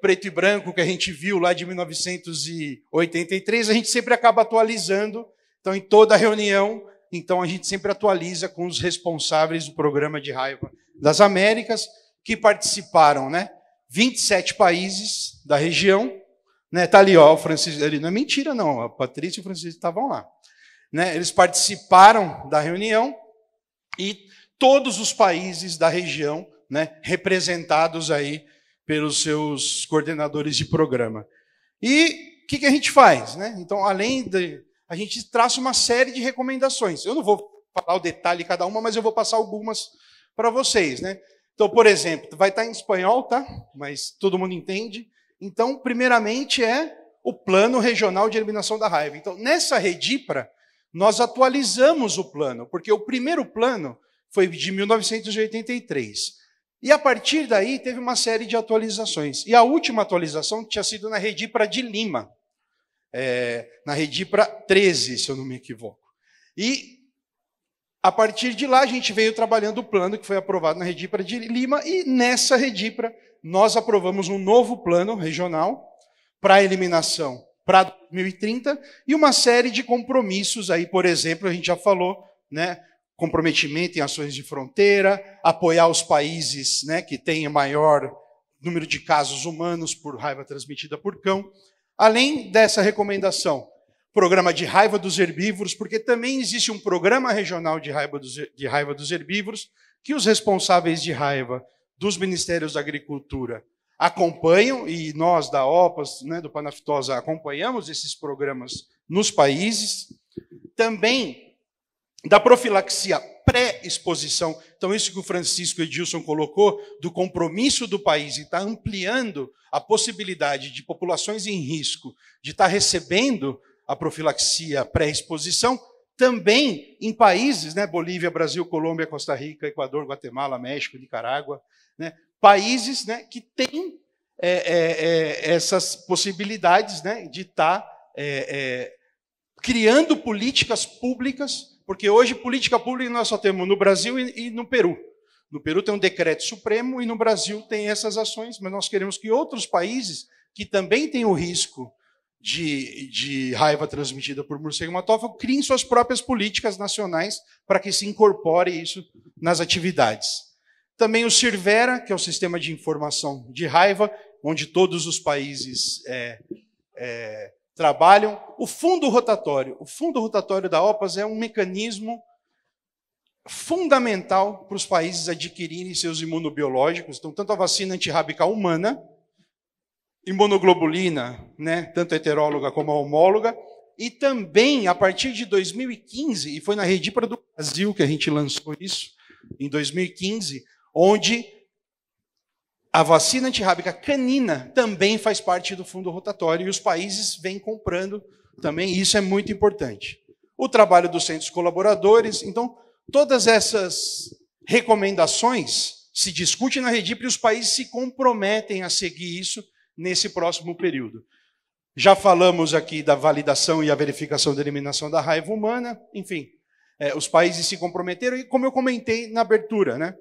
E: preto e branco que a gente viu lá de 1983, a gente sempre acaba atualizando. Então, em toda reunião, então a gente sempre atualiza com os responsáveis do programa de raiva das Américas, que participaram, né, 27 países da região. Né, tá ali, ó, o Francisco, ali, não é mentira não, a Patrícia e o Francisco estavam lá. Né, eles participaram da reunião e todos os países da região, né, representados aí pelos seus coordenadores de programa. E o que a gente faz? Né? Então, a gente traça uma série de recomendações. Eu não vou falar o detalhe de cada uma, mas eu vou passar algumas para vocês. Né? Então, por exemplo, vai estar em espanhol, tá? Mas todo mundo entende. Então, primeiramente, é o Plano Regional de Eliminação da Raiva. Então, nessa Redipra, nós atualizamos o plano, porque o primeiro plano foi de 1983. E, a partir daí, teve uma série de atualizações. E a última atualização tinha sido na Redipra de Lima, na Redipra 13, se eu não me equivoco. E, a partir de lá, a gente veio trabalhando o plano que foi aprovado na Redipra de Lima, e nessa Redipra, nós aprovamos um novo plano regional para a eliminação para 2030 e uma série de compromissos aí, por exemplo, a gente já falou, né, comprometimento em ações de fronteira, apoiar os países, né, que têm maior número de casos humanos por raiva transmitida por cão. Além dessa recomendação, programa de raiva dos herbívoros, porque também existe um programa regional de raiva dos herbívoros que os responsáveis de raiva dos Ministérios da Agricultura acompanham, e nós da OPAS, né, do Panaftosa, acompanhamos esses programas nos países. Também da profilaxia pré-exposição. Então, isso que o Francisco Edilson colocou, do compromisso do país, e está ampliando a possibilidade de populações em risco de estar recebendo a profilaxia pré-exposição, também em países, né, Bolívia, Brasil, Colômbia, Costa Rica, Equador, Guatemala, México, Nicarágua, né, países, né, que têm essas possibilidades, né, de estar criando políticas públicas, porque hoje política pública nós só temos no Brasil e no Peru. No Peru tem um decreto supremo e no Brasil tem essas ações, mas nós queremos que outros países que também têm o risco de raiva transmitida por morcego hematófago criem suas próprias políticas nacionais para que se incorpore isso nas atividades. Também o CIRVERA, que é o Sistema de Informação de Raiva, onde todos os países trabalham. O fundo rotatório. O fundo rotatório da OPAS é um mecanismo fundamental para os países adquirirem seus imunobiológicos. Então, tanto a vacina antirrábica humana, imunoglobulina, né, tanto a heteróloga como a homóloga, e também, a partir de 2015, e foi na Redipra do Brasil que a gente lançou isso, em 2015, onde a vacina antirrábica canina também faz parte do fundo rotatório e os países vêm comprando também, e isso é muito importante. O trabalho dos centros colaboradores, então, todas essas recomendações se discutem na Redipre e os países se comprometem a seguir isso nesse próximo período. Já falamos aqui da validação e a verificação da eliminação da raiva humana, enfim, os países se comprometeram e, como eu comentei na abertura, né?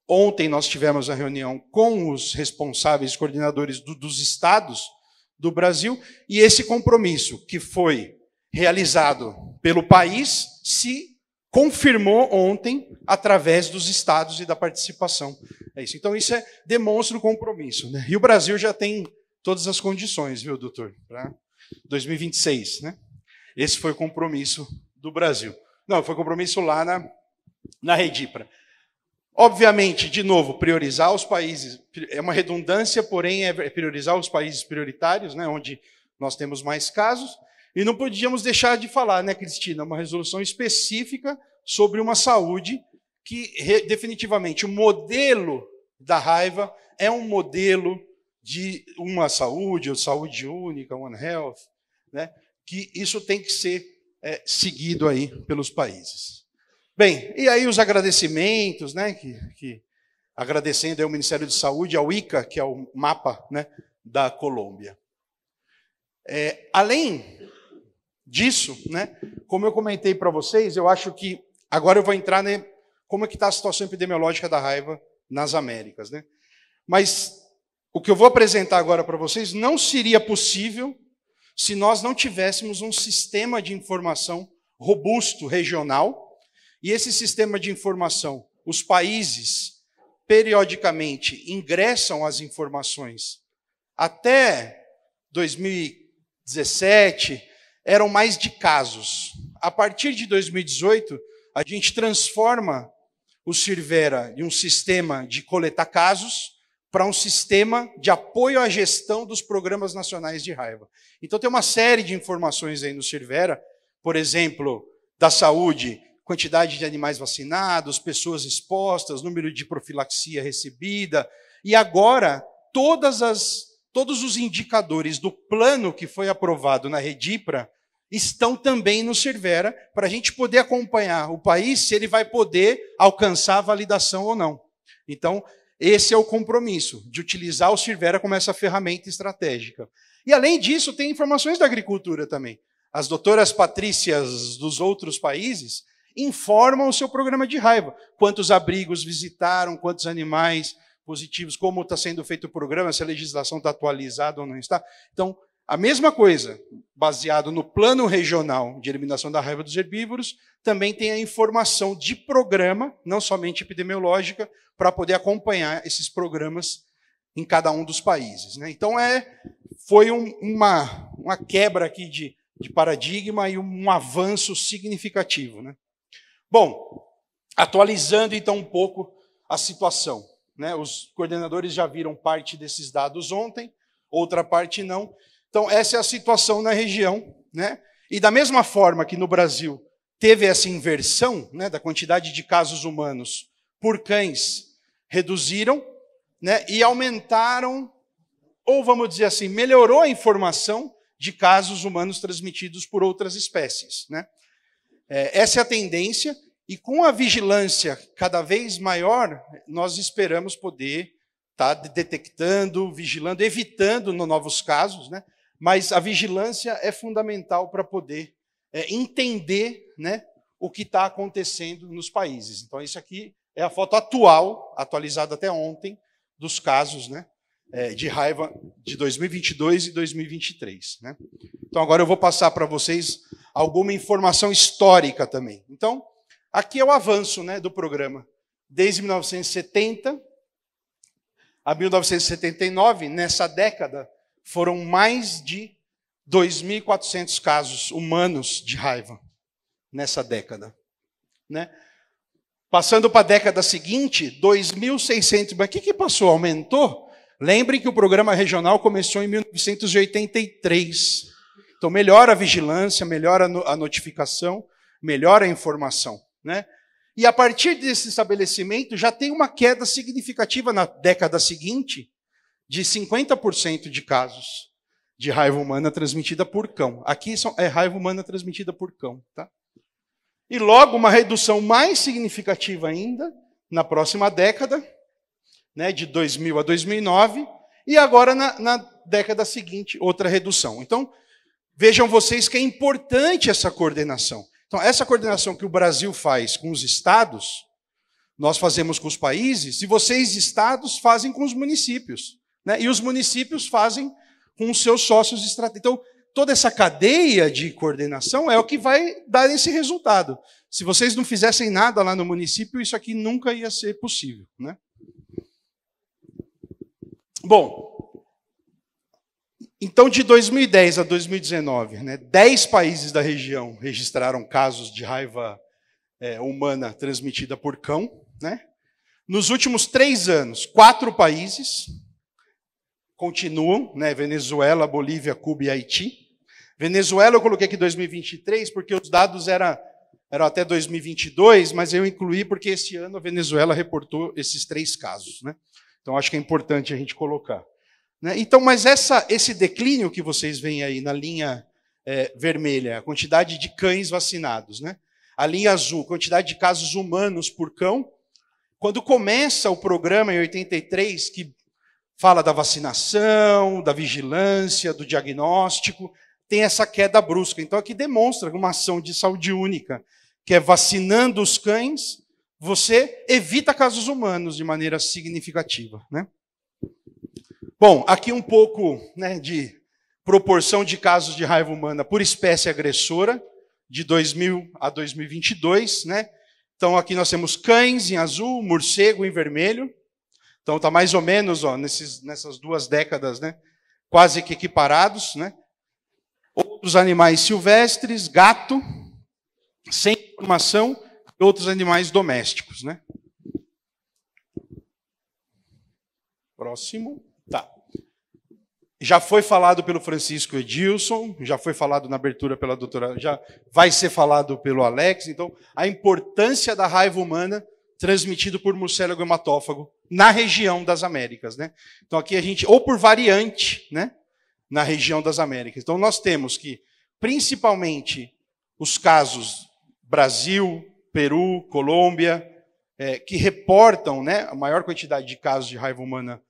E: Ontem nós tivemos a reunião com os responsáveis coordenadores dos estados do Brasil e esse compromisso que foi realizado pelo país se confirmou ontem através dos estados e da participação. É isso. Então isso demonstra o compromisso, né? E o Brasil já tem todas as condições, viu, doutor? Para 2026, né? Esse foi o compromisso do Brasil. Não, foi compromisso lá na Redipra. Obviamente, de novo, priorizar os países, é uma redundância, porém é priorizar os países prioritários, né, onde nós temos mais casos, e não podíamos deixar de falar, né, Cristina, uma resolução específica sobre uma saúde que, definitivamente, o modelo da raiva é um modelo de uma saúde, ou saúde única, One Health, né, que isso tem que ser seguido aí pelos países. Bem, e aí os agradecimentos, né, agradecendo ao Ministério de Saúde, ao ICA, que é o mapa, né, da Colômbia. Além disso, né, como eu comentei para vocês, eu acho que agora eu vou entrar como é que está a situação epidemiológica da raiva nas Américas, né? Mas o que eu vou apresentar agora para vocês não seria possível se nós não tivéssemos um sistema de informação robusto regional. E esse sistema de informação, os países periodicamente ingressam as informações. Até 2017 eram mais de casos. A partir de 2018, a gente transforma o Sirvera de um sistema de coletar casos para um sistema de apoio à gestão dos programas nacionais de raiva. Então tem uma série de informações aí no Sirvera, por exemplo, da saúde, quantidade de animais vacinados, pessoas expostas, número de profilaxia recebida. E agora, todos os indicadores do plano que foi aprovado na Redipra estão também no Sirvera, para a gente poder acompanhar o país se ele vai poder alcançar a validação ou não. Então, esse é o compromisso, de utilizar o Sirvera como essa ferramenta estratégica. E, além disso, tem informações da agricultura também. As doutoras Patrícias dos outros países informam o seu programa de raiva. Quantos abrigos visitaram, quantos animais positivos, como está sendo feito o programa, se a legislação está atualizada ou não está. Então, a mesma coisa, baseado no plano regional de eliminação da raiva dos herbívoros, também tem a informação de programa, não somente epidemiológica, para poder acompanhar esses programas em cada um dos países, né? Então, foi uma quebra aqui de paradigma e um avanço significativo, né? Bom, atualizando então um pouco a situação, né? Os coordenadores já viram parte desses dados ontem, outra parte não. Então, essa é a situação na região, né? E da mesma forma que no Brasil teve essa inversão, né, da quantidade de casos humanos por cães, reduziram, né, e aumentaram, ou vamos dizer assim, melhorou a informação de casos humanos transmitidos por outras espécies, né? Essa é a tendência, e com a vigilância cada vez maior, nós esperamos poder estar detectando, vigilando, evitando novos casos, né? Mas a vigilância é fundamental para poder entender, né, o que está acontecendo nos países. Então, isso aqui é a foto atual, atualizada até ontem, dos casos, né, de raiva de 2022 e 2023. Né? Então, agora eu vou passar para vocês alguma informação histórica também. Então, aqui é o avanço, né, do programa. Desde 1970 a 1979, nessa década, foram mais de 2.400 casos humanos de raiva nessa década, né? Passando para a década seguinte, 2.600. Mas o que passou? Aumentou? Lembrem que o programa regional começou em 1983. Então, melhora a vigilância, melhora a notificação, melhora a informação, né? E a partir desse estabelecimento, já tem uma queda significativa na década seguinte, de 50% de casos de raiva humana transmitida por cão. Aqui é raiva humana transmitida por cão. Tá? E logo uma redução mais significativa ainda, na próxima década, né, de 2000 a 2009, e agora na década seguinte, outra redução. Então, vejam vocês que é importante essa coordenação. Então, essa coordenação que o Brasil faz com os estados, nós fazemos com os países, e vocês, estados, fazem com os municípios. Né? E os municípios fazem com os seus sócios estratégicos. Então, toda essa cadeia de coordenação é o que vai dar esse resultado. Se vocês não fizessem nada lá no município, isso aqui nunca ia ser possível. Né? Bom, então de 2010 a 2019, né, 10 países da região registraram casos de raiva humana transmitida por cão. Né? Nos últimos 3 anos, 4 países continuam, né, Venezuela, Bolívia, Cuba e Haiti. Venezuela eu coloquei aqui 2023 porque os dados eram até 2022, mas eu incluí porque esse ano a Venezuela reportou esses 3 casos. Né? Então acho que é importante a gente colocar. Né? Então, mas esse declínio que vocês veem aí na linha vermelha, a quantidade de cães vacinados, né? A linha azul, quantidade de casos humanos por cão. Quando começa o programa em 83, que fala da vacinação, da vigilância, do diagnóstico, tem essa queda brusca. Então aqui demonstra uma ação de saúde única, que é vacinando os cães, você evita casos humanos de maneira significativa. Né? Bom, aqui um pouco, né, de proporção de casos de raiva humana por espécie agressora, de 2000 a 2022. Né? Então aqui nós temos cães em azul, morcego em vermelho. Então está mais ou menos nessas 2 décadas, né, quase que equiparados. Né? Outros animais silvestres, gato, sem informação, e outros animais domésticos. Né? Próximo. Tá. Já foi falado pelo Francisco Edilson, já foi falado na abertura pela doutora, já vai ser falado pelo Alex. Então, a importância da raiva humana transmitido por morcélago hematófago na região das Américas. Né? Então aqui a gente, ou por variante, né, na região das Américas. Então nós temos que, principalmente, os casos Brasil, Peru, Colômbia, que reportam, né, a maior quantidade de casos de raiva humana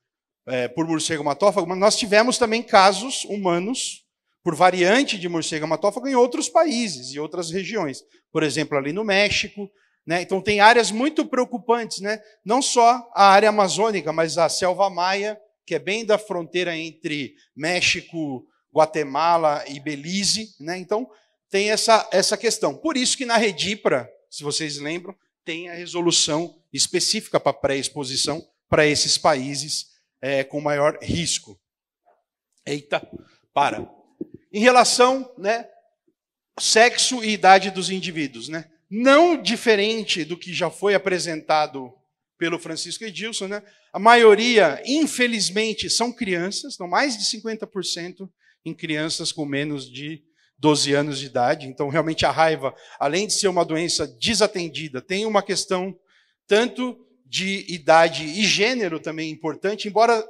E: por morcego hematófago, mas nós tivemos também casos humanos por variante de morcego hematófago em outros países e outras regiões. Por exemplo, ali no México. Né? Então, tem áreas muito preocupantes, né? Não só a área amazônica, mas a selva maia, que é bem da fronteira entre México, Guatemala e Belize. Né? Então, tem essa questão. Por isso que na Redipra, se vocês lembram, tem a resolução específica para pré-exposição para esses países com maior risco. Eita, para. Em relação, né, sexo e idade dos indivíduos, né? Não diferente do que já foi apresentado pelo Francisco Edilson, né? A maioria, infelizmente, são crianças, então mais de 50% em crianças com menos de 12 anos de idade. Então, realmente, a raiva, além de ser uma doença desatendida, tem uma questão tanto de idade e gênero também importante, embora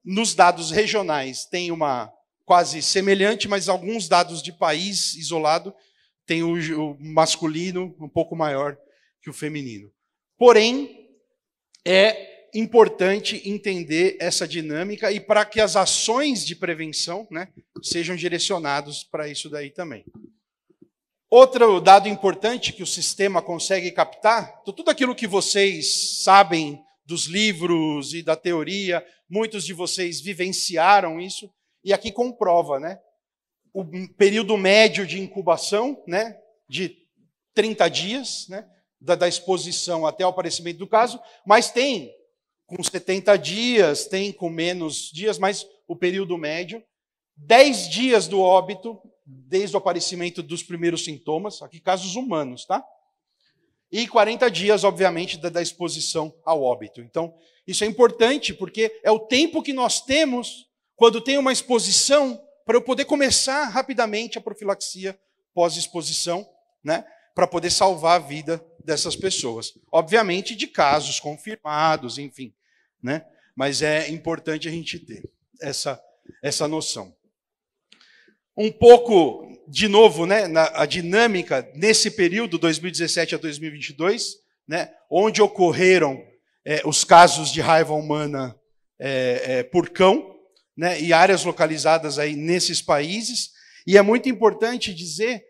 E: nos dados regionais tenha uma quase semelhante, mas alguns dados de país isolado tem o masculino um pouco maior que o feminino. Porém, é importante entender essa dinâmica e para que as ações de prevenção, né, sejam direcionadas para isso daí também. Outro dado importante que o sistema consegue captar, tudo aquilo que vocês sabem dos livros e da teoria, muitos de vocês vivenciaram isso, e aqui comprova, né? O período médio de incubação, né, de 30 dias, né, da exposição até o aparecimento do caso, mas tem com 70 dias, tem com menos dias, mas o período médio, 10 dias do óbito, desde o aparecimento dos primeiros sintomas, aqui casos humanos, tá? E 40 dias, obviamente, da exposição ao óbito. Então, isso é importante, porque é o tempo que nós temos quando tem uma exposição para eu poder começar rapidamente a profilaxia pós-exposição, né, para poder salvar a vida dessas pessoas. Obviamente, de casos confirmados, enfim. Né, mas é importante a gente ter. essa noção. Um pouco, de novo, né, a dinâmica nesse período, 2017 a 2022, né, onde ocorreram os casos de raiva humana por cão, né, e áreas localizadas aí nesses países. E é muito importante dizer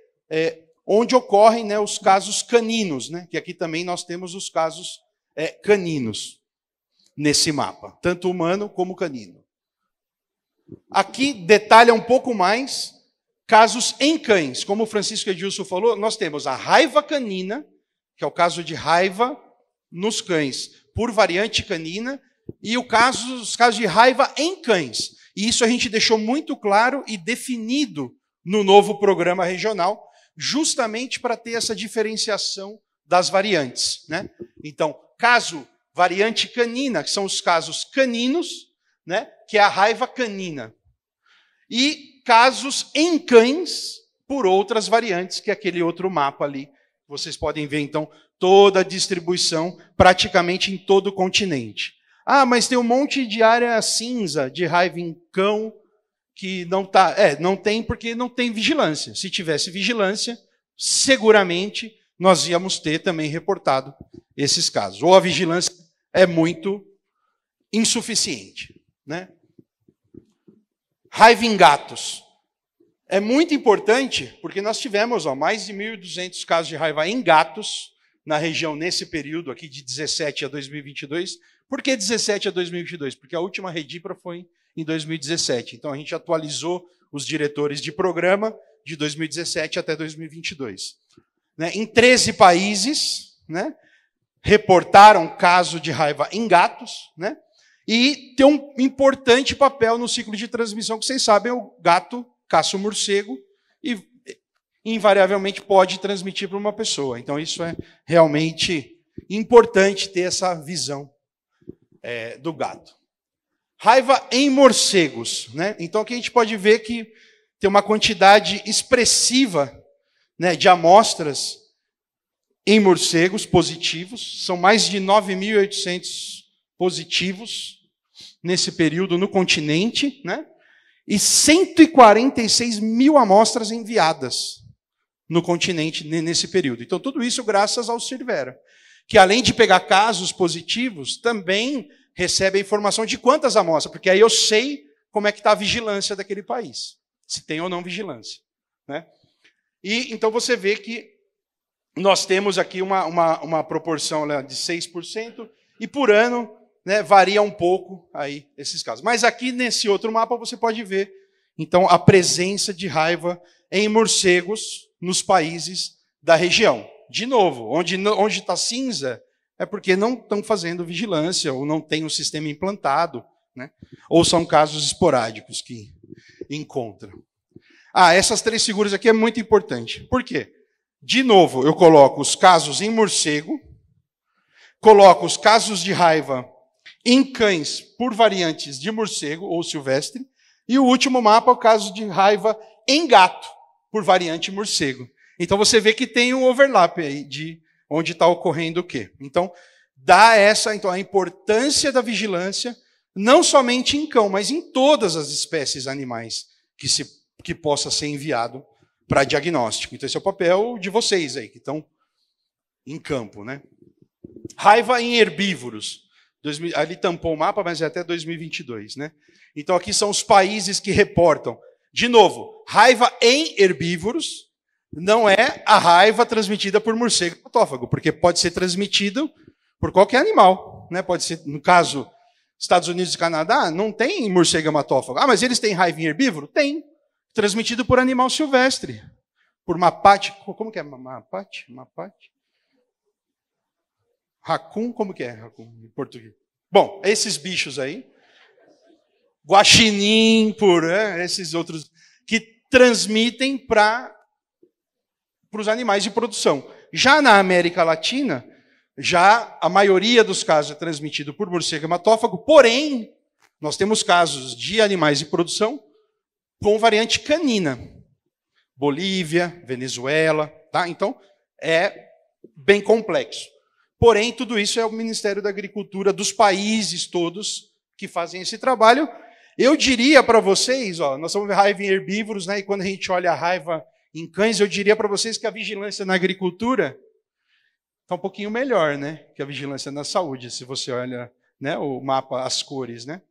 E: onde ocorrem, né, os casos caninos, né, que aqui também nós temos os casos caninos nesse mapa, tanto humano como canino. Aqui detalha um pouco mais casos em cães. Como o Francisco Edilson falou, nós temos a raiva canina, que é o caso de raiva nos cães por variante canina, e os casos de raiva em cães. E isso a gente deixou muito claro e definido no novo programa regional, justamente para ter essa diferenciação das variantes, né? Então, caso variante canina, que são os casos caninos, né, que é a raiva canina. E casos em cães por outras variantes, que é aquele outro mapa ali. Vocês podem ver, então, toda a distribuição praticamente em todo o continente. Ah, mas tem um monte de área cinza de raiva em cão que não tá. Não tem porque não tem vigilância. Se tivesse vigilância, seguramente nós íamos ter também reportado esses casos. Ou a vigilância é muito insuficiente, né? Raiva em gatos. É muito importante, porque nós tivemos mais de 1.200 casos de raiva em gatos na região nesse período aqui de 17 a 2022. Por que 17 a 2022? Porque a última Redipra foi em 2017. Então a gente atualizou os diretores de programa de 2017 até 2022. Né? Em 13 países, né, reportaram caso de raiva em gatos, né? E tem um importante papel no ciclo de transmissão, que vocês sabem, o gato caça o morcego e invariavelmente pode transmitir para uma pessoa. Então isso é realmente importante ter essa visão do gato. Raiva em morcegos, né? Então aqui a gente pode ver que tem uma quantidade expressiva, né, de amostras em morcegos positivos. São mais de 9.800 positivos nesse período no continente, né? E 146 mil amostras enviadas no continente nesse período. Então, tudo isso graças ao Cirvera, que além de pegar casos positivos, também recebe a informação de quantas amostras, porque aí eu sei como é que está a vigilância daquele país, se tem ou não vigilância, né? E então você vê que nós temos aqui uma proporção, né, de 6%, e por ano, né, varia um pouco aí esses casos. Mas aqui nesse outro mapa você pode ver, então, a presença de raiva em morcegos nos países da região. De novo, onde está cinza é porque não estão fazendo vigilância, ou não tem o sistema implantado, né? Ou são casos esporádicos que encontram. Essas 3 figuras aqui é muito importante. Por quê? De novo, eu coloco os casos em morcego, coloco os casos de raiva em cães por variantes de morcego ou silvestre, e o último mapa é o caso de raiva em gato por variante morcego. Então você vê que tem um overlap aí de onde está ocorrendo o quê. Então, dá a importância da vigilância, não somente em cão, mas em todas as espécies animais que possa ser enviado para diagnóstico. Então, esse é o papel de vocês aí, que estão em campo, né? Raiva em herbívoros. Ali tampou o mapa, mas é até 2022, né? Então, aqui são os países que reportam. De novo, raiva em herbívoros não é a raiva transmitida por morcego hematófago, porque pode ser transmitido por qualquer animal, né? Pode ser, no caso, Estados Unidos e Canadá, não tem morcego hematófago. Mas eles têm raiva em herbívoro? Tem. Transmitido por animal silvestre. Por mapache. Como que é mapache? Mapache? Raccoon, como que é raccoon em português? Bom, esses bichos aí. Guaxinim, esses outros, que transmitem para os animais de produção. Já na América Latina, já a maioria dos casos é transmitido por morcego hematófago, porém, nós temos casos de animais de produção com variante canina. Bolívia, Venezuela, tá? Então, é bem complexo. Porém, tudo isso é o Ministério da Agricultura dos países todos que fazem esse trabalho. Eu diria para vocês, ó, nós somos raiva em herbívoros, né? E quando a gente olha a raiva em cães, eu diria para vocês que a vigilância na agricultura está um pouquinho melhor, né? Que a vigilância na saúde, se você olha, né, o mapa, as cores, né?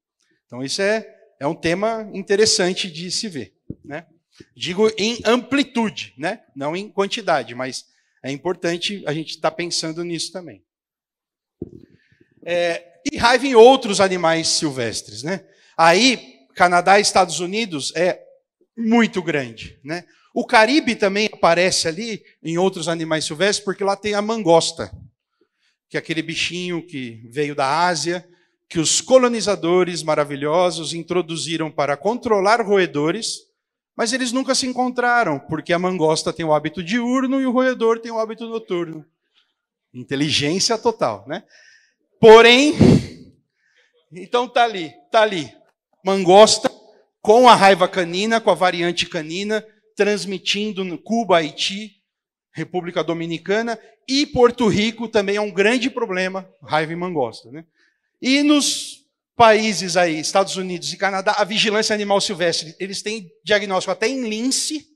E: Então isso é um tema interessante de se ver, né? Digo em amplitude, né? Não em quantidade, mas é importante a gente estar pensando nisso também. E raiva em outros animais silvestres, né? Aí, Canadá e Estados Unidos é muito grande, né? O Caribe também aparece ali em outros animais silvestres, porque lá tem a mangosta, que é aquele bichinho que veio da Ásia, que os colonizadores maravilhosos introduziram para controlar roedores, mas eles nunca se encontraram, porque a mangosta tem o hábito diurno e o roedor tem o hábito noturno. Inteligência total, né? Porém, então tá ali. Mangosta com a raiva canina, com a variante canina, transmitindo no Cuba, Haiti, República Dominicana e Porto Rico também é um grande problema, raiva em mangosta, né? E nos países aí, Estados Unidos e Canadá, a vigilância animal silvestre, eles têm diagnóstico até em lince,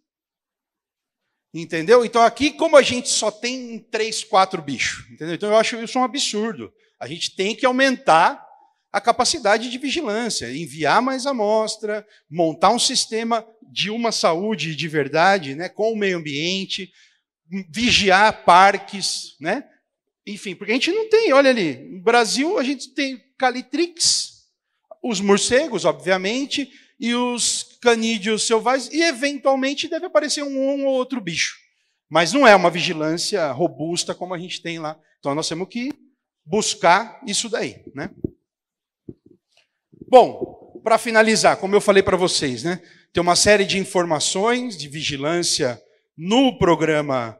E: entendeu? Então aqui, como a gente só tem 3, 4 bichos, entendeu? Então eu acho isso um absurdo. A gente tem que aumentar a capacidade de vigilância, enviar mais amostra, montar um sistema de uma saúde de verdade, né, com o meio ambiente, vigiar parques, né? Enfim, porque a gente não tem, olha ali, no Brasil a gente tem calitrix, os morcegos, obviamente, e os canídeos selvagens, e eventualmente deve aparecer um ou outro bicho. Mas não é uma vigilância robusta como a gente tem lá. Então nós temos que buscar isso daí, né? Bom, para finalizar, como eu falei para vocês, né, tem uma série de informações de vigilância no programa,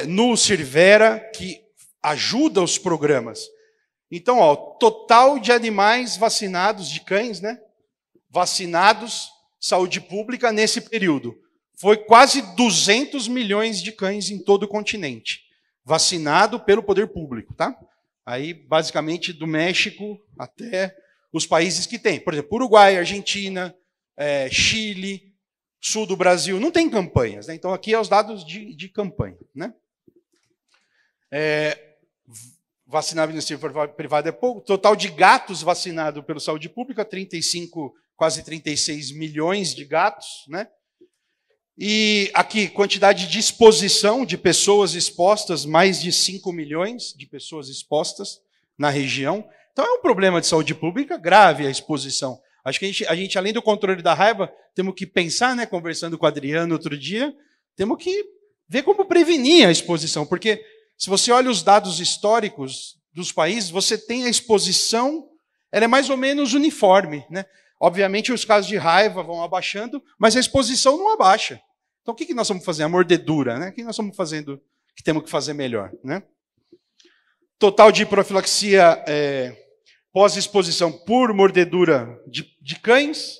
E: no Sirvera, que ajuda os programas. Então, ó, total de animais vacinados, de cães, né, vacinados, saúde pública nesse período. Foi quase 200 milhões de cães em todo o continente, vacinado pelo poder público, tá? Aí, basicamente, do México até os países que tem. Por exemplo, Uruguai, Argentina, Chile, sul do Brasil, não tem campanhas, né? Então, aqui é os dados de campanha, né? Vacinado no setor privado é pouco. Total de gatos vacinados pela saúde pública, 35, quase 36 milhões de gatos, né? E aqui, quantidade de exposição de pessoas expostas, mais de 5 milhões de pessoas expostas na região. Então é um problema de saúde pública grave a exposição. Acho que a gente, além do controle da raiva, temos que pensar, né, conversando com o Adriano outro dia, temos que ver como prevenir a exposição, porque se você olha os dados históricos dos países, você tem a exposição, ela é mais ou menos uniforme, né? Obviamente os casos de raiva vão abaixando, mas a exposição não abaixa. Então o que nós vamos fazer? A mordedura, né? O que nós estamos fazendo que temos que fazer melhor, né? Total de profilaxia pós-exposição por mordedura de cães,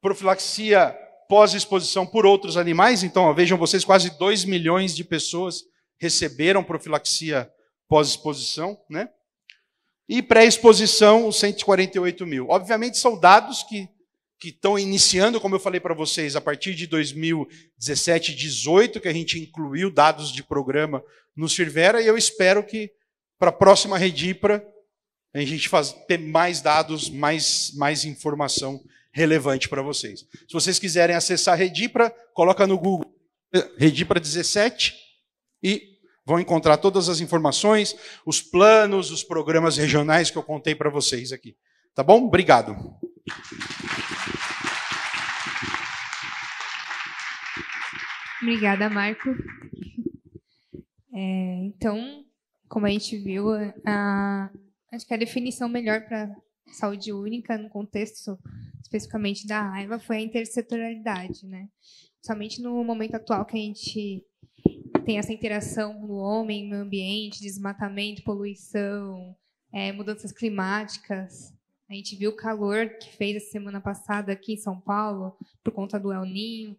E: profilaxia pós-exposição por outros animais. Então, ó, vejam vocês, quase 2 milhões de pessoas receberam profilaxia pós-exposição, né? E pré-exposição, 148 mil. Obviamente, são dados que estão iniciando, como eu falei para vocês, a partir de 2017, 2018, que a gente incluiu dados de programa no Sirvera, e eu espero que para a próxima Redipra a gente ter mais dados, mais informação relevante para vocês. Se vocês quiserem acessar a Redipra, coloca no Google Redipra 17 e vão encontrar todas as informações, os planos, os programas regionais que eu contei para vocês aqui. Tá bom? Obrigado.
B: Obrigada, Marco. Então, como a gente viu, acho que a definição melhor para saúde única, no contexto especificamente da raiva, foi a intersetorialidade, né? Somente no momento atual que a gente tem essa interação do homem, meio ambiente, desmatamento, poluição, mudanças climáticas. A gente viu o calor que fez essa semana passada aqui em São Paulo, por conta do El Niño.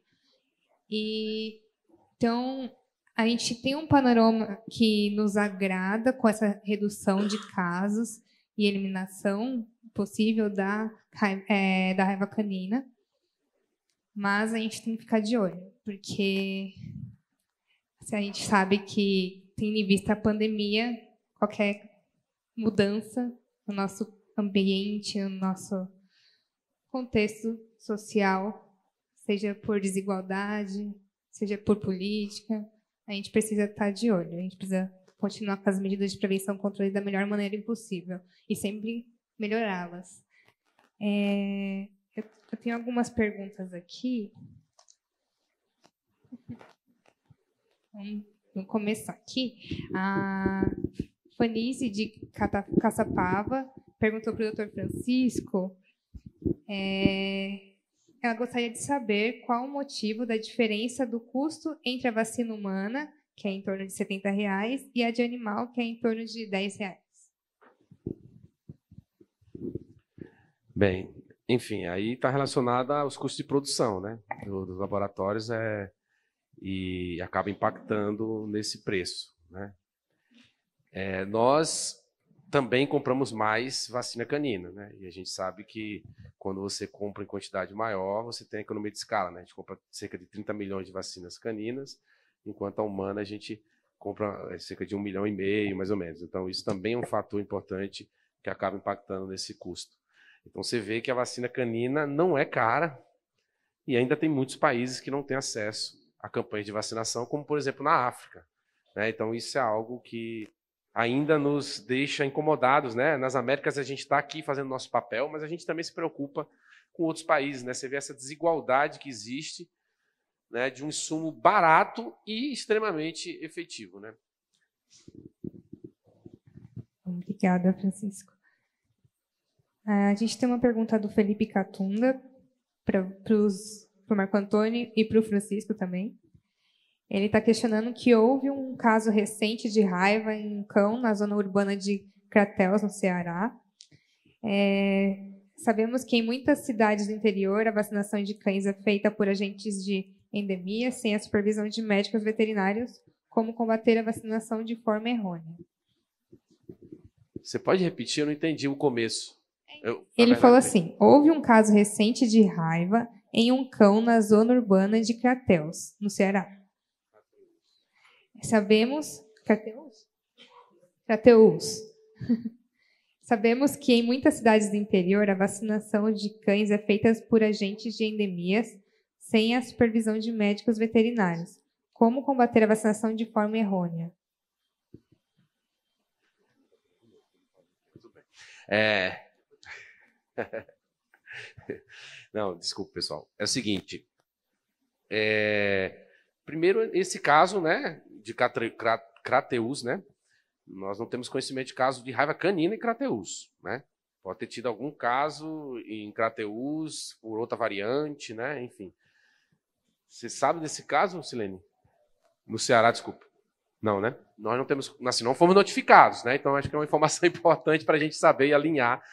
B: Então, a gente tem um panorama que nos agrada com essa redução de casos e eliminação possível da raiva canina, mas a gente tem que ficar de olho, porque se a gente sabe que, tendo em vista a pandemia, qualquer mudança no nosso ambiente, no nosso contexto social, seja por desigualdade, seja por política, a gente precisa estar de olho, a gente precisa continuar com as medidas de prevenção e controle da melhor maneira possível e sempre melhorá-las. Eu tenho algumas perguntas aqui. Vamos começar aqui. A Fanise de Caçapava perguntou para o Dr. Francisco. Ela gostaria de saber qual o motivo da diferença do custo entre a vacina humana, que é em torno de R$70, e a de animal, que é em torno de R$10.
C: Bem, enfim, aí está relacionada aos custos de produção, né, dos laboratórios e acaba impactando nesse preço, né. Nós também compramos mais vacina canina, né, e a gente sabe que quando você compra em quantidade maior, você tem economia de escala, né, a gente compra cerca de 30 milhões de vacinas caninas, enquanto a humana a gente compra cerca de 1,5 milhão, mais ou menos. Então, isso também é um fator importante que acaba impactando nesse custo. Então, você vê que a vacina canina não é cara e ainda tem muitos países que não têm acesso a campanhas de vacinação, como, por exemplo, na África, né? Então, isso é algo que ainda nos deixa incomodados, né? Nas Américas, a gente está aqui fazendo nosso papel, mas a gente também se preocupa com outros países, né? Você vê essa desigualdade que existe, né, de um insumo barato e extremamente efetivo, né?
B: Obrigada, Francisco. A gente tem uma pergunta do Felipe Catunda para o Marco Antônio e para o Francisco também. Ele está questionando que houve um caso recente de raiva em um cão na zona urbana de Crateús, no Ceará. Sabemos que em muitas cidades do interior a vacinação de cães é feita por agentes de endemia, sem a supervisão de médicos veterinários, como combater a vacinação de forma errônea.
C: Você pode repetir? Eu não entendi o começo.
B: Ele falou assim: houve um caso recente de raiva em um cão na zona urbana de Crateús, no Ceará. Sabemos... Crateús. Sabemos que em muitas cidades do interior a vacinação de cães é feita por agentes de endemias, sem a supervisão de médicos veterinários. Como combater a vacinação de forma errônea?
C: Não, desculpa, pessoal. É o seguinte. Primeiro, esse caso, né, de Crateús, né? Nós não temos conhecimento de caso de raiva canina em Crateús, né? Pode ter tido algum caso em Crateús por outra variante, né? Enfim. Você sabe desse caso, Silene? No Ceará, desculpa. Não, né? Nós não temos, assim, não fomos notificados, né? Então acho que é uma informação importante para a gente saber e alinhar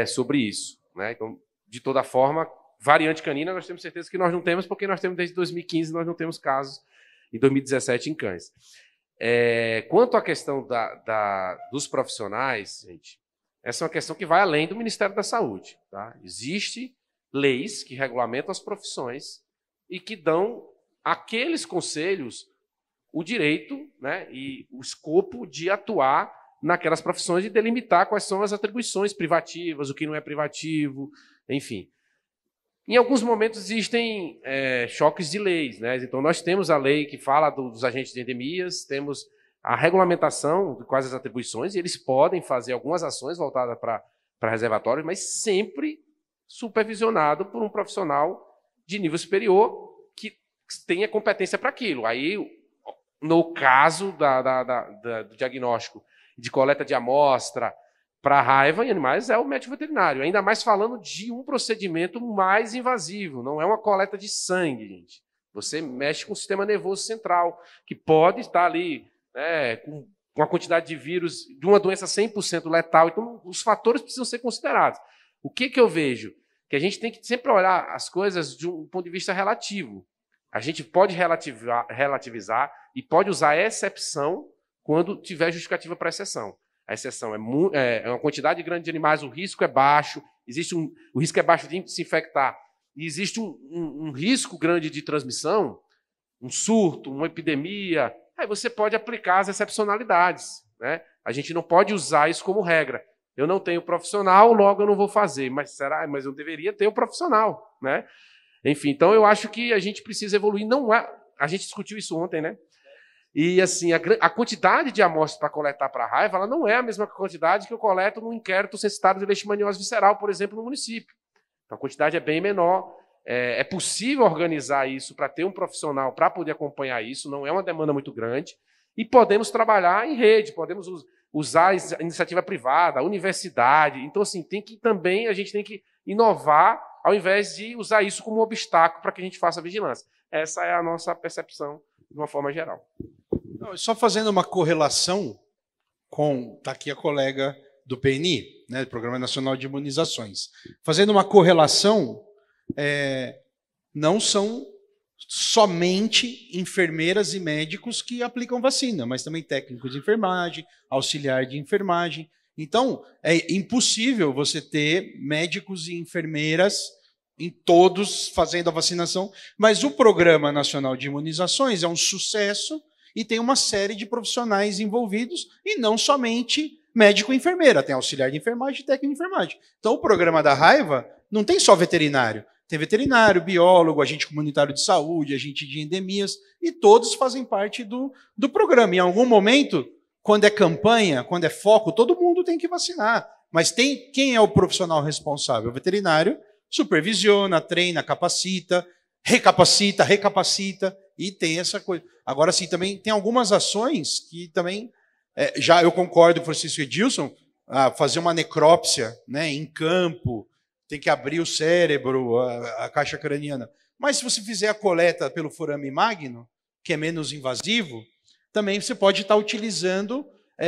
C: sobre isso, né? Então, de toda forma, variante canina nós temos certeza que nós não temos, porque nós temos desde 2015, nós não temos casos em 2017 em cães. Quanto à questão dos profissionais, gente, essa é uma questão que vai além do Ministério da Saúde, tá? Existem leis que regulamentam as profissões e que dão àqueles conselhos o direito, né, e o escopo de atuar naquelas profissões e delimitar quais são as atribuições privativas, o que não é privativo, enfim. Em alguns momentos existem choques de leis, né? Então nós temos a lei que fala dos agentes de endemias, temos a regulamentação de quais as atribuições, e eles podem fazer algumas ações voltadas para reservatórios, mas sempre supervisionado por um profissional de nível superior que tenha competência para aquilo. Aí, no caso do diagnóstico de coleta de amostra para raiva em animais, é o médico veterinário. Ainda mais falando de um procedimento mais invasivo. Não é uma coleta de sangue, gente. Você mexe com o sistema nervoso central, que pode estar ali, né, com uma quantidade de vírus, de uma doença 100% letal. Então, os fatores precisam ser considerados. O que eu vejo? Que a gente tem que sempre olhar as coisas de um ponto de vista relativo. A gente pode relativizar e pode usar a exceção quando tiver justificativa para exceção. A exceção é uma quantidade grande de animais, o risco é baixo, o risco é baixo de se infectar, e existe um risco grande de transmissão, um surto, uma epidemia, aí você pode aplicar as excepcionalidades, né? A gente não pode usar isso como regra. Eu não tenho profissional, logo eu não vou fazer. Mas mas eu deveria ter o profissional, né? Enfim, então eu acho que a gente precisa evoluir. A gente discutiu isso ontem, né? E assim, a quantidade de amostras para coletar para a raiva, ela não é a mesma quantidade que eu coleto no inquérito censitário de leishmaniose visceral, por exemplo, no município. Então a quantidade é bem menor. É possível organizar isso para ter um profissional para poder acompanhar isso, não é uma demanda muito grande. E podemos trabalhar em rede, podemos usar a iniciativa privada, a universidade. Então, assim, a gente tem que inovar ao invés de usar isso como um obstáculo para que a gente faça vigilância. Essa é a nossa percepção de uma forma geral.
E: Só fazendo uma correlação com... Está aqui a colega do PNI, né, Programa Nacional de Imunizações. Fazendo uma correlação, não são somente enfermeiras e médicos que aplicam vacina, mas também técnicos de enfermagem, auxiliar de enfermagem. Então, é impossível você ter médicos e enfermeiras em todos fazendo a vacinação, mas o Programa Nacional de Imunizações é um sucesso e tem uma série de profissionais envolvidos, e não somente médico e enfermeira, tem auxiliar de enfermagem e técnico de enfermagem. Então, o Programa da Raiva não tem só veterinário, tem veterinário, biólogo, agente comunitário de saúde, agente de endemias, e todos fazem parte do programa. Em algum momento, quando é campanha, quando é foco, todo mundo tem que vacinar. Mas quem é o profissional responsável? O veterinário supervisiona, treina, capacita, recapacita, e tem essa coisa. Agora, sim, também tem algumas ações que também, já eu concordo com o Francisco Edilson, fazer uma necrópsia, né, em campo, tem que abrir o cérebro, a caixa craniana. Mas se você fizer a coleta pelo forame magno, que é menos invasivo, também você pode estar utilizando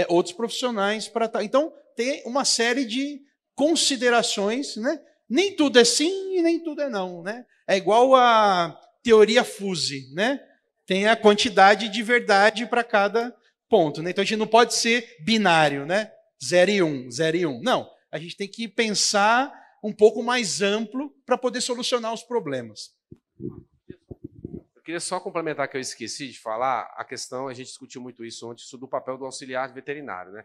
E: outros profissionais para estar. Então, tem uma série de considerações, né? Nem tudo é sim e nem tudo é não, né? É igual a teoria fuse, né? Tem a quantidade de verdade para cada ponto, né? Então a gente não pode ser binário, né? 0 e 1, 0 e 1. Não, a gente tem que pensar um pouco mais amplo para poder solucionar os problemas.
C: Eu queria só complementar que eu esqueci de falar a questão, a gente discutiu muito isso ontem, sobre o papel do auxiliar veterinário, né?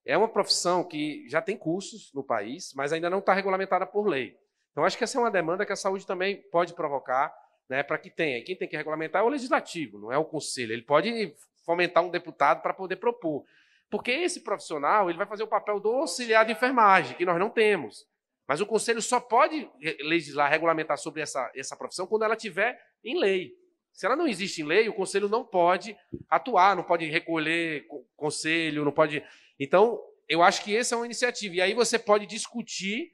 C: É uma profissão que já tem cursos no país, mas ainda não está regulamentada por lei. Então, acho que essa é uma demanda que a saúde também pode provocar, né, para que tenha. Quem tem que regulamentar é o legislativo, não é o conselho. Ele pode fomentar um deputado para poder propor. Porque esse profissional ele vai fazer o papel do auxiliar de enfermagem, que nós não temos. Mas o conselho só pode legislar, regulamentar sobre essa profissão quando ela estiver em lei. Se ela não existe em lei, o conselho não pode atuar, não pode recolher conselho, não pode... Então, eu acho que essa é uma iniciativa. E aí você pode discutir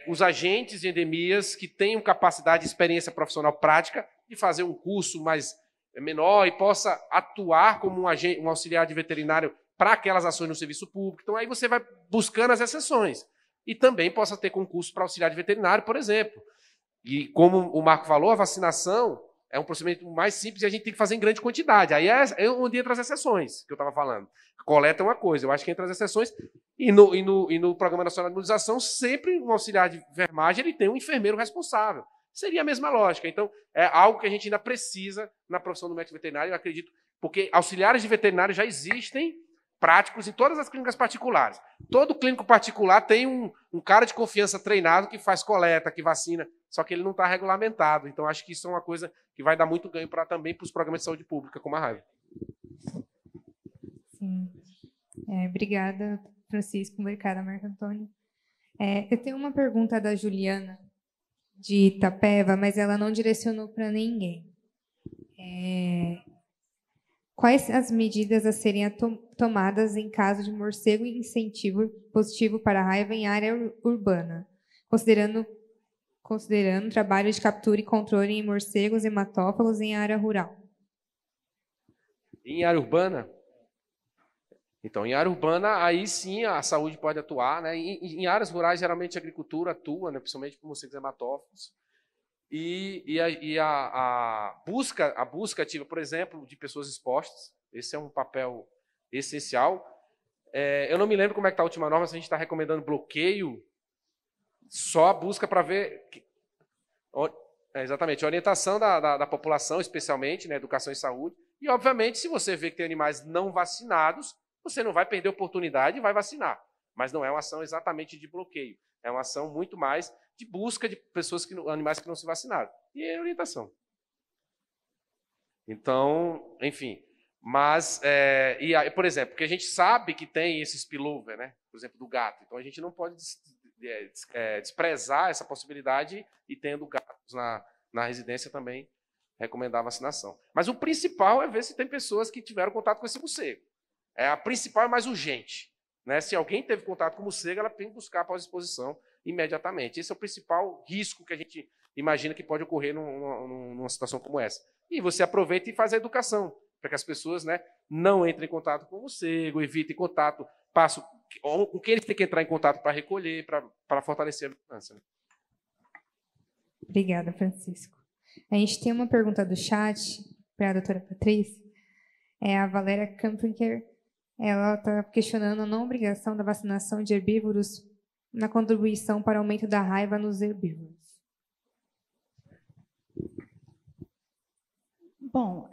C: os agentes de endemias que tenham capacidade e experiência profissional prática de fazer um curso mais menor e possa atuar como um auxiliar de veterinário para aquelas ações no serviço público. Então, aí você vai buscando as exceções. E também possa ter concurso para auxiliar de veterinário, por exemplo. E como o Marco falou, a vacinação é um procedimento mais simples e a gente tem que fazer em grande quantidade. Aí é onde entra as exceções, que eu estava falando. Coleta é uma coisa, eu acho que entra as exceções. E no Programa Nacional de Imunização, sempre um auxiliar de enfermagem ele tem um enfermeiro responsável. Seria a mesma lógica. Então, é algo que a gente ainda precisa na profissão do médico veterinário, eu acredito, porque auxiliares de veterinário já existem práticos em todas as clínicas particulares. Todo clínico particular tem um cara de confiança treinado que faz coleta, que vacina, só que ele não está regulamentado. Então, acho que isso é uma coisa que vai dar muito ganho também para os programas de saúde pública, como a raiva.
B: Sim. Obrigada, Francisco. Obrigada, Marco Antônio. Eu tenho uma pergunta da Juliana, de Itapeva, mas ela não direcionou para ninguém. Quais as medidas a serem tomadas em caso de morcego incentivo positivo para a raiva em área urbana, considerando trabalho de captura e controle em morcegos hematófagos em área rural?
C: Em área urbana? Então, em área urbana, aí sim a saúde pode atuar, né? Em áreas rurais, geralmente a agricultura atua, né? Principalmente por morcegos hematófagos. E a busca ativa, por exemplo, de pessoas expostas, esse é um papel essencial. Eu não me lembro como é que está a última norma, se a gente está recomendando bloqueio, só a busca para ver... Exatamente, a orientação da população, especialmente, né, educação e saúde. E, obviamente, se você vê que tem animais não vacinados, você não vai perder a oportunidade e vai vacinar. Mas não é uma ação exatamente de bloqueio. É uma ação muito mais de busca de pessoas animais que não se vacinaram. E é orientação. Então, enfim. Mas, por exemplo, porque a gente sabe que tem esse spillover, né? Por exemplo, do gato. Então, a gente não pode desprezar essa possibilidade e, tendo gatos na residência, também recomendar a vacinação. Mas o principal é ver se tem pessoas que tiveram contato com esse morcego. A principal é mais urgente. Né? Se alguém teve contato com o morcego, ela tem que buscar pós-exposição imediatamente. Esse é o principal risco que a gente imagina que pode ocorrer numa situação como essa. E você aproveita e faz a educação, para que as pessoas, né, não entrem em contato com o morcego, evitem contato, com quem ele tem que entrar em contato para recolher, para fortalecer a vigilância. Né?
B: Obrigada, Francisco. A gente tem uma pergunta do chat para a doutora Patrícia. A Valéria Campinger. Ela está questionando a não obrigação da vacinação de herbívoros na contribuição para o aumento da raiva nos herbívoros.
D: Bom,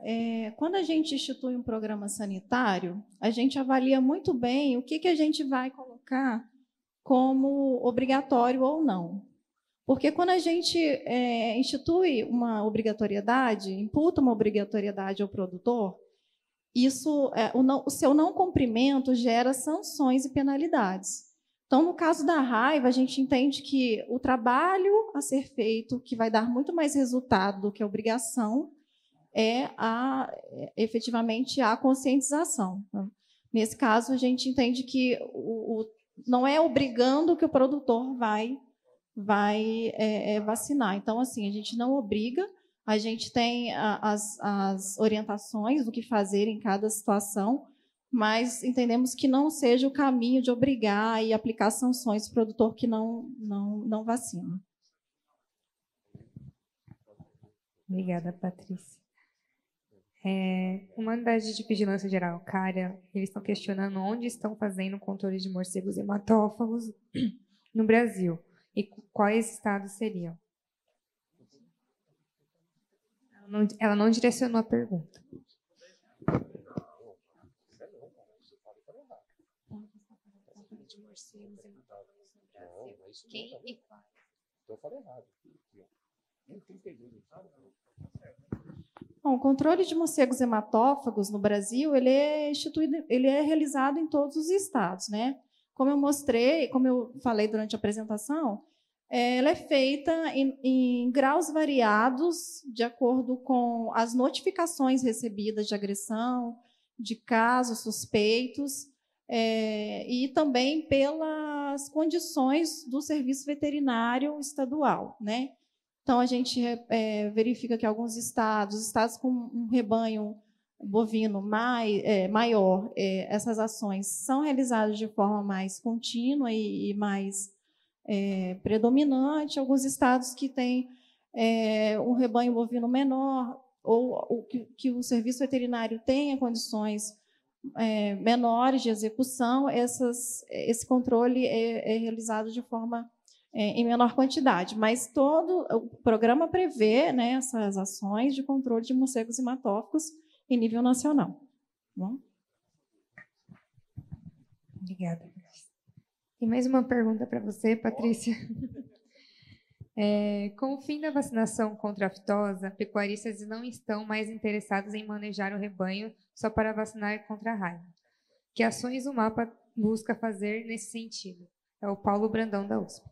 D: quando a gente institui um programa sanitário, a gente avalia muito bem o que a gente vai colocar como obrigatório ou não. Porque quando a gente institui uma obrigatoriedade, imputa uma obrigatoriedade ao produtor, isso, o seu não cumprimento gera sanções e penalidades. Então, no caso da raiva, a gente entende que o trabalho a ser feito, que vai dar muito mais resultado do que a obrigação, efetivamente a conscientização. Nesse caso, a gente entende que não é obrigando que o produtor vai vacinar. Então, assim, a gente não obriga, a gente tem as orientações do que fazer em cada situação, mas entendemos que não seja o caminho de obrigar e aplicar sanções ao produtor que não vacina.
B: Obrigada, Patrícia. Uma unidade de vigilância geral, CARA, eles estão questionando onde estão fazendo o controle de morcegos hematófagos no Brasil e quais estados seriam. Ela não direcionou a pergunta.
A: Quem e quais?
C: Eu falei errado.
D: Bom, o controle de morcegos hematófagos no Brasil, ele é realizado em todos os estados, né? Como eu mostrei, como eu falei durante a apresentação, ela é feita em graus variados, de acordo com as notificações recebidas de agressão, de casos suspeitos, e também pelas condições do serviço veterinário estadual, né? Então, a gente verifica que alguns estados com um rebanho bovino maior, essas ações são realizadas de forma mais contínua e mais predominante. Alguns estados que têm um rebanho bovino menor ou que o serviço veterinário tenha condições menores de execução, esse controle é realizado de forma em menor quantidade, mas todo o programa prevê, né, essas ações de controle de morcegos hematófagos em nível nacional. Bom?
B: Obrigada. E mais uma pergunta para você, Patrícia. Com o fim da vacinação contra a aftosa, pecuaristas não estão mais interessados em manejar o rebanho só para vacinar contra a raiva. Que ações o MAPA busca fazer nesse sentido? É o Paulo Brandão, da USP.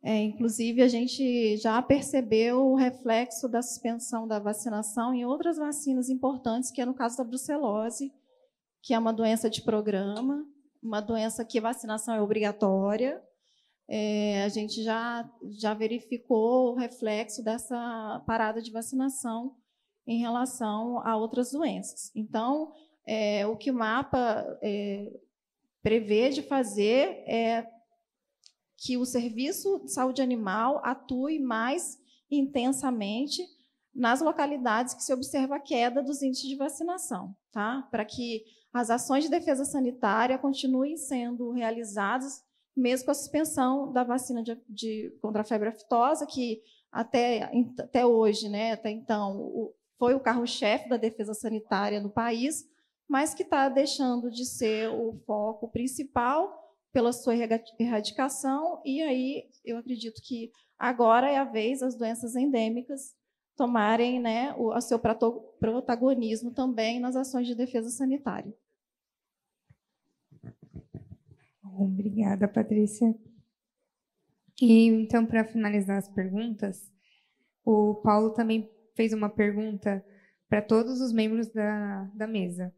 D: Inclusive, a gente já percebeu o reflexo da suspensão da vacinação em outras vacinas importantes, que é no caso da brucelose, que é uma doença de programa, uma doença que a vacinação é obrigatória. A gente já verificou o reflexo dessa parada de vacinação em relação a outras doenças. Então, o que o MAPA prevê de fazer é que o Serviço de Saúde Animal atue mais intensamente nas localidades que se observa a queda dos índices de vacinação, tá? Para que as ações de defesa sanitária continuem sendo realizadas, mesmo com a suspensão da vacina contra a febre aftosa, que até hoje, né, até então, foi o carro-chefe da defesa sanitária no país, mas que está deixando de ser o foco principal pela sua erradicação, e aí eu acredito que agora é a vez das doenças endêmicas tomarem, né, o seu protagonismo também nas ações de defesa sanitária.
B: Obrigada, Patrícia. E, então, para finalizar as perguntas, o Paulo também fez uma pergunta para todos os membros da mesa.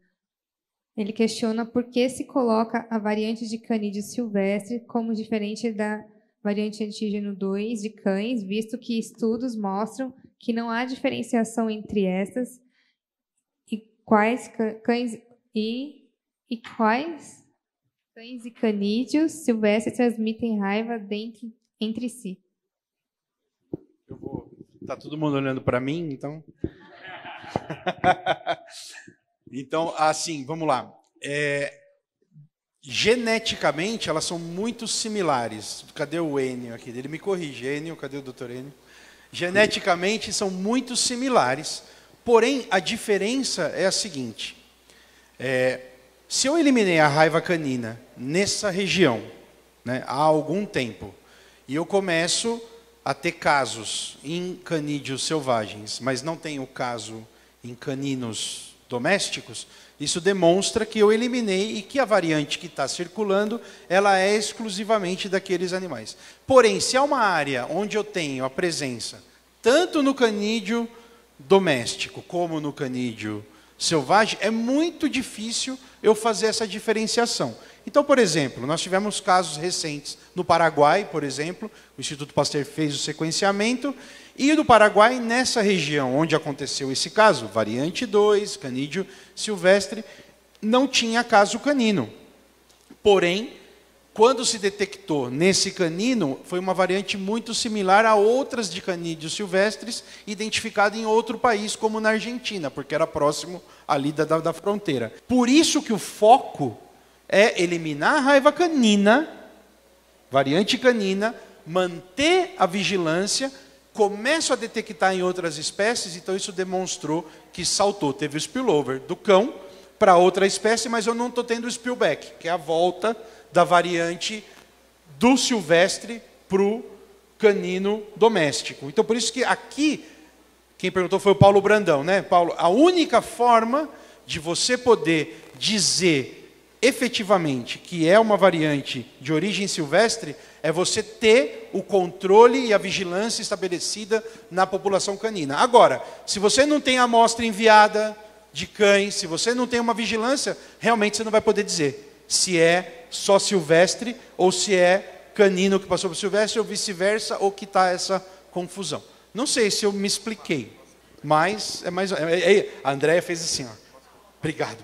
B: Ele questiona por que se coloca a variante de canídeo silvestre como diferente da variante antígeno 2 de cães, visto que estudos mostram que não há diferenciação entre estas e quais cães e canídeos silvestres transmitem raiva entre si.
E: Tá todo mundo olhando para mim, então. Então, assim, vamos lá. Geneticamente, elas são muito similares. Cadê o Enio aqui? Ele me corrige. Enio, cadê o doutor Enio? Geneticamente, são muito similares. Porém, a diferença é a seguinte. Se eu eliminei a raiva canina nessa região, né, há algum tempo, e eu começo a ter casos em canídeos selvagens, mas não tenho caso em caninos domésticos, isso demonstra que eu eliminei e que a variante que está circulando, ela é exclusivamente daqueles animais. Porém, se há uma área onde eu tenho a presença, tanto no canídeo doméstico como no canídeo selvagem, é muito difícil eu fazer essa diferenciação. Então, por exemplo, nós tivemos casos recentes no Paraguai, por exemplo, o Instituto Pasteur fez o sequenciamento, e no Paraguai, nessa região onde aconteceu esse caso, variante 2, canídeo silvestre, não tinha caso canino. Porém, quando se detectou nesse canino, foi uma variante muito similar a outras de canídeos silvestres, identificada em outro país, como na Argentina, porque era próximo ali da fronteira. Por isso que o foco é eliminar a raiva canina, variante canina, manter a vigilância. Começo a detectar em outras espécies, então isso demonstrou que saltou. Teve o spillover do cão para outra espécie, mas eu não estou tendo o spillback, que é a volta da variante do silvestre para o canino doméstico. Então, por isso que aqui, quem perguntou foi o Paulo Brandão, né? Paulo, a única forma de você poder dizer efetivamente que é uma variante de origem silvestre é você ter o controle e a vigilância estabelecida na população canina. Agora, se você não tem amostra enviada de cães, se você não tem uma vigilância, realmente você não vai poder dizer se é só silvestre ou se é canino que passou para silvestre ou vice-versa, ou que está essa confusão. Não sei se eu me expliquei, mas é mais... A Andréia fez assim, ó. Obrigado.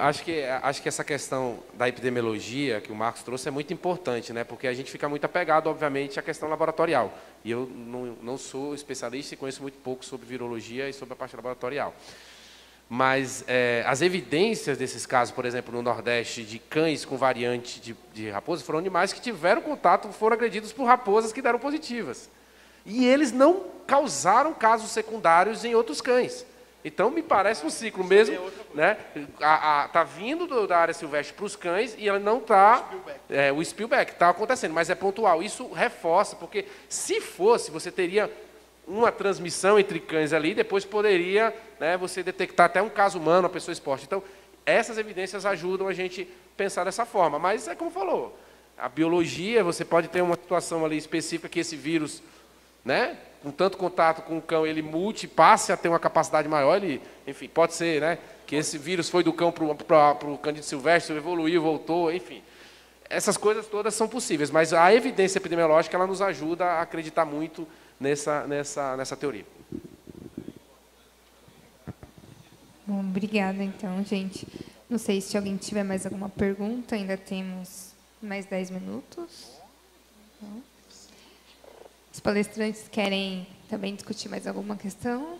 C: Acho que essa questão da epidemiologia que o Marcos trouxe é muito importante, né? Porque a gente fica muito apegado, obviamente, à questão laboratorial. E eu não sou especialista e conheço muito pouco sobre virologia e sobre a parte laboratorial. Mas as evidências desses casos, por exemplo, no Nordeste, de cães com variante de raposa, foram animais que tiveram contato, foram agredidos por raposas que deram positivas. E eles não causaram casos secundários em outros cães. Então, me parece um ciclo mesmo, né? Está vindo da área silvestre para os cães e ela não está... o spillback está acontecendo, mas é pontual. Isso reforça, porque se fosse, você teria uma transmissão entre cães ali, depois poderia, né, você detectar até um caso humano, uma pessoa exposta. Então, essas evidências ajudam a gente pensar dessa forma. Mas é como falou, a biologia, você pode ter uma situação ali específica que esse vírus, né, com tanto contato com o cão, ele mute, passe a ter uma capacidade maior, ele, enfim, pode ser, né, que esse vírus foi do cão para o canídeo silvestre, evoluiu, voltou, enfim. Essas coisas todas são possíveis, mas a evidência epidemiológica ela nos ajuda a acreditar muito nessa teoria.
B: Bom, obrigada, então, gente. Não sei se alguém tiver mais alguma pergunta, ainda temos mais 10 minutos. Não. Os palestrantes querem também discutir mais alguma questão?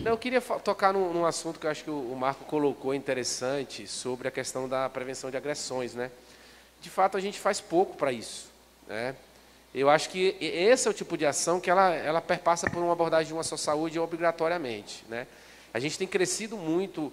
C: Eu queria tocar num assunto que eu acho que o Marco colocou interessante sobre a questão da prevenção de agressões, né? De fato, a gente faz pouco para isso, né? Eu acho que esse é o tipo de ação que ela perpassa por uma abordagem de uma só saúde obrigatoriamente, né? A gente tem crescido muito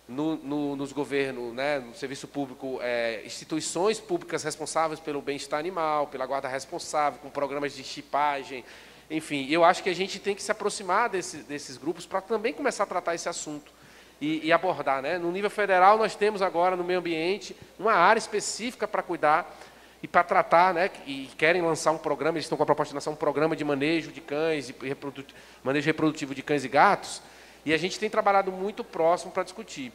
C: nos governos, né, no serviço público, instituições públicas responsáveis pelo bem-estar animal, pela guarda responsável, com programas de chipagem, enfim. Eu acho que a gente tem que se aproximar desses grupos para também começar a tratar esse assunto e abordar, né? No nível federal, nós temos agora, no meio ambiente, uma área específica para cuidar e para tratar, né? E querem lançar um programa, eles estão com a proposta de lançar um programa de manejo de cães, manejo reprodutivo de cães e gatos, e a gente tem trabalhado muito próximo para discutir.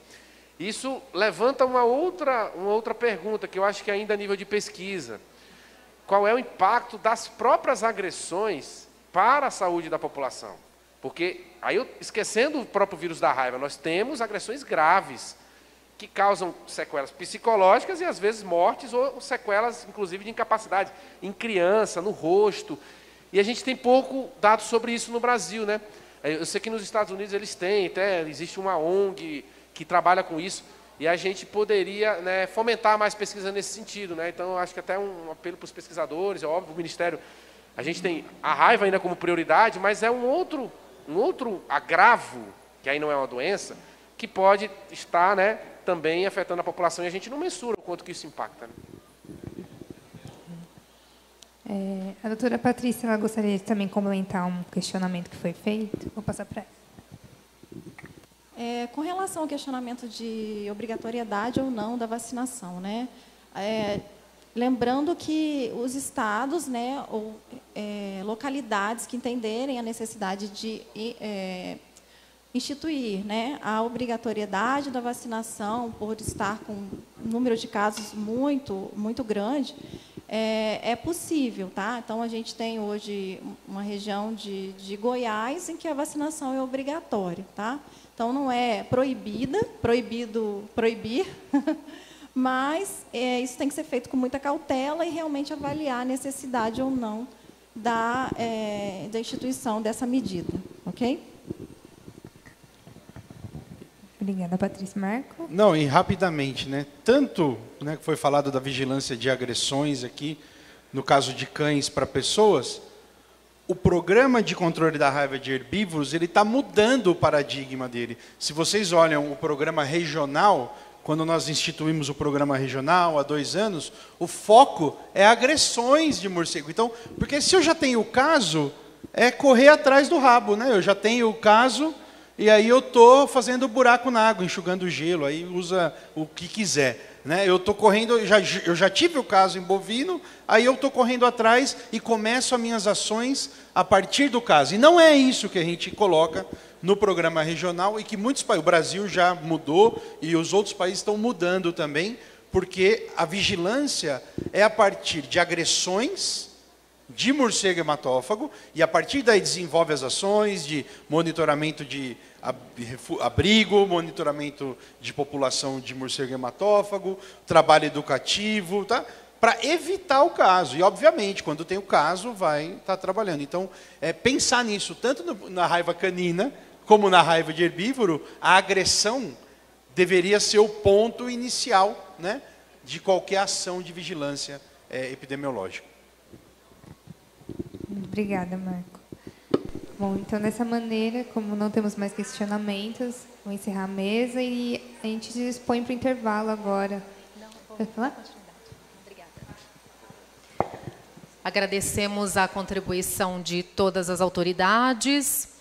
C: Isso levanta uma outra pergunta, que eu acho que ainda a nível de pesquisa. Qual é o impacto das próprias agressões para a saúde da população? Porque, aí esquecendo o próprio vírus da raiva, nós temos agressões graves, que causam sequelas psicológicas e, às vezes, mortes ou sequelas, inclusive, de incapacidade em criança, no rosto. E a gente tem pouco dado sobre isso no Brasil, né? Eu sei que nos Estados Unidos eles têm, até existe uma ONG que trabalha com isso, e a gente poderia, né, fomentar mais pesquisa nesse sentido, né? Então, eu acho que até um apelo para os pesquisadores, é óbvio, o Ministério, a gente tem a raiva ainda como prioridade, mas é um outro agravo, que aí não é uma doença, que pode estar, né, também afetando a população, e a gente não mensura o quanto que isso impacta, né?
B: A doutora Patrícia, ela gostaria de também complementar um questionamento que foi feito. Vou passar para ela.
D: Com relação ao questionamento de obrigatoriedade ou não da vacinação, né? Lembrando que os estados, né, ou localidades que entenderem a necessidade de instituir, né, a obrigatoriedade da vacinação por estar com um número de casos muito grande, é possível, tá? Então, a gente tem hoje uma região de Goiás em que a vacinação é obrigatória, tá? Então, não é proibido proibir, mas isso tem que ser feito com muita cautela e realmente avaliar a necessidade ou não da instituição dessa medida, ok?
B: Obrigada, Patrícia. Marco?
E: Não, e rapidamente, né? Tanto, né, que foi falado da vigilância de agressões aqui, no caso de cães para pessoas, o programa de controle da raiva de herbívoros, ele está mudando o paradigma dele. Se vocês olham o programa regional, quando nós instituímos o programa regional há 2 anos, o foco é agressões de morcego. Então, porque se eu já tenho o caso, é correr atrás do rabo, né? Eu já tenho o caso, e aí eu estou fazendo buraco na água, enxugando gelo, aí usa o que quiser, né? Eu estou correndo, eu já tive o caso em bovino, aí eu estou correndo atrás e começo as minhas ações a partir do caso. E não é isso que a gente coloca no programa regional, e que muitos países, o Brasil já mudou, e os outros países estão mudando também, porque a vigilância é a partir de agressões de morcego hematófago, e a partir daí desenvolve as ações de monitoramento de abrigo, monitoramento de população de morcego hematófago, trabalho educativo, tá? Para evitar o caso. E, obviamente, quando tem o caso, vai estar trabalhando. Então, pensar nisso, tanto na raiva canina, como na raiva de herbívoro, a agressão deveria ser o ponto inicial, né, de qualquer ação de vigilância epidemiológica.
B: Obrigada, Marco. Bom, então, dessa maneira, como não temos mais questionamentos, vou encerrar a mesa e a gente se dispõe para o intervalo agora. Quer falar?
A: Obrigada. Agradecemos a contribuição de todas as autoridades.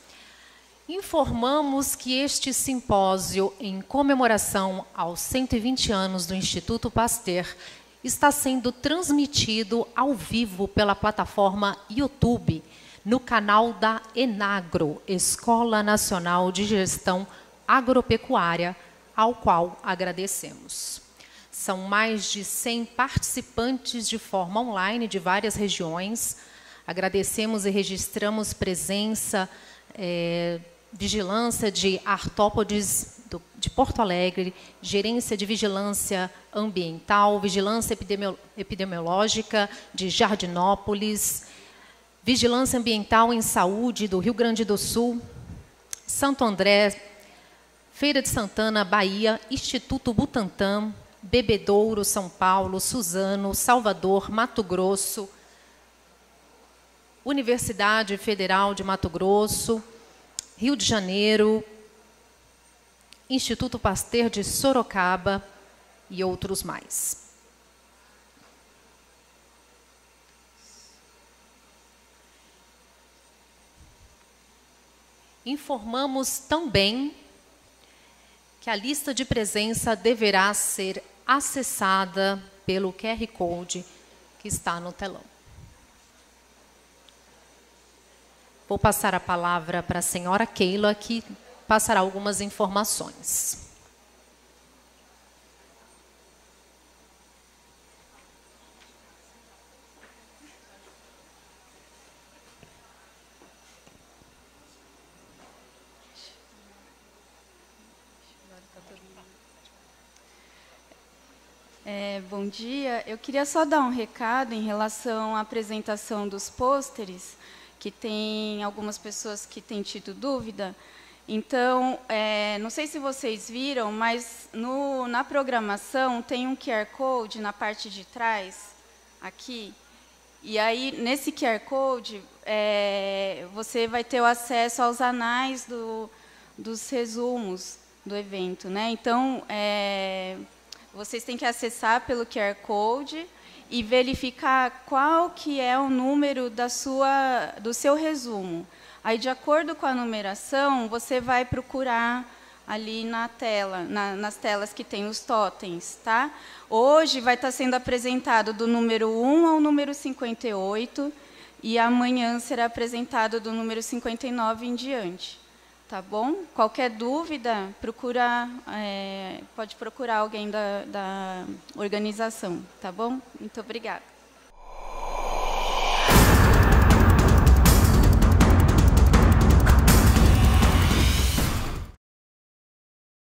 A: Informamos que este simpósio, em comemoração aos 120 anos do Instituto Pasteur, está sendo transmitido ao vivo pela plataforma YouTube, no canal da ENAGRO, Escola Nacional de Gestão Agropecuária, ao qual agradecemos. São mais de 100 participantes de forma online de várias regiões. Agradecemos e registramos presença, vigilância de Artópodes, de Porto Alegre, gerência de vigilância ambiental, vigilância epidemiológica de Jardinópolis, vigilância ambiental em saúde do Rio Grande do Sul, Santo André, Feira de Santana, Bahia, Instituto Butantan, Bebedouro, São Paulo, Suzano, Salvador, Mato Grosso, Universidade Federal de Mato Grosso, Rio de Janeiro, Instituto Pasteur de Sorocaba e outros mais. Informamos também que a lista de presença deverá ser acessada pelo QR Code que está no telão. Vou passar a palavra para a senhora Keila, que passará algumas informações.
F: Bom dia. Eu queria só dar um recado em relação à apresentação dos pôsteres, que tem algumas pessoas que têm tido dúvida. Então, não sei se vocês viram, mas na programação tem um QR Code na parte de trás, aqui. E aí, nesse QR Code, você vai ter o acesso aos anais dos resumos do evento, né? Então, vocês têm que acessar pelo QR Code e verificar qual que é o número do seu resumo. Aí, de acordo com a numeração, você vai procurar ali na tela, nas telas que tem os totens, tá? Hoje vai estar sendo apresentado do número 1 ao número 58 e amanhã será apresentado do número 59 em diante. Tá bom? Qualquer dúvida, pode procurar alguém da organização, tá bom? Muito obrigada.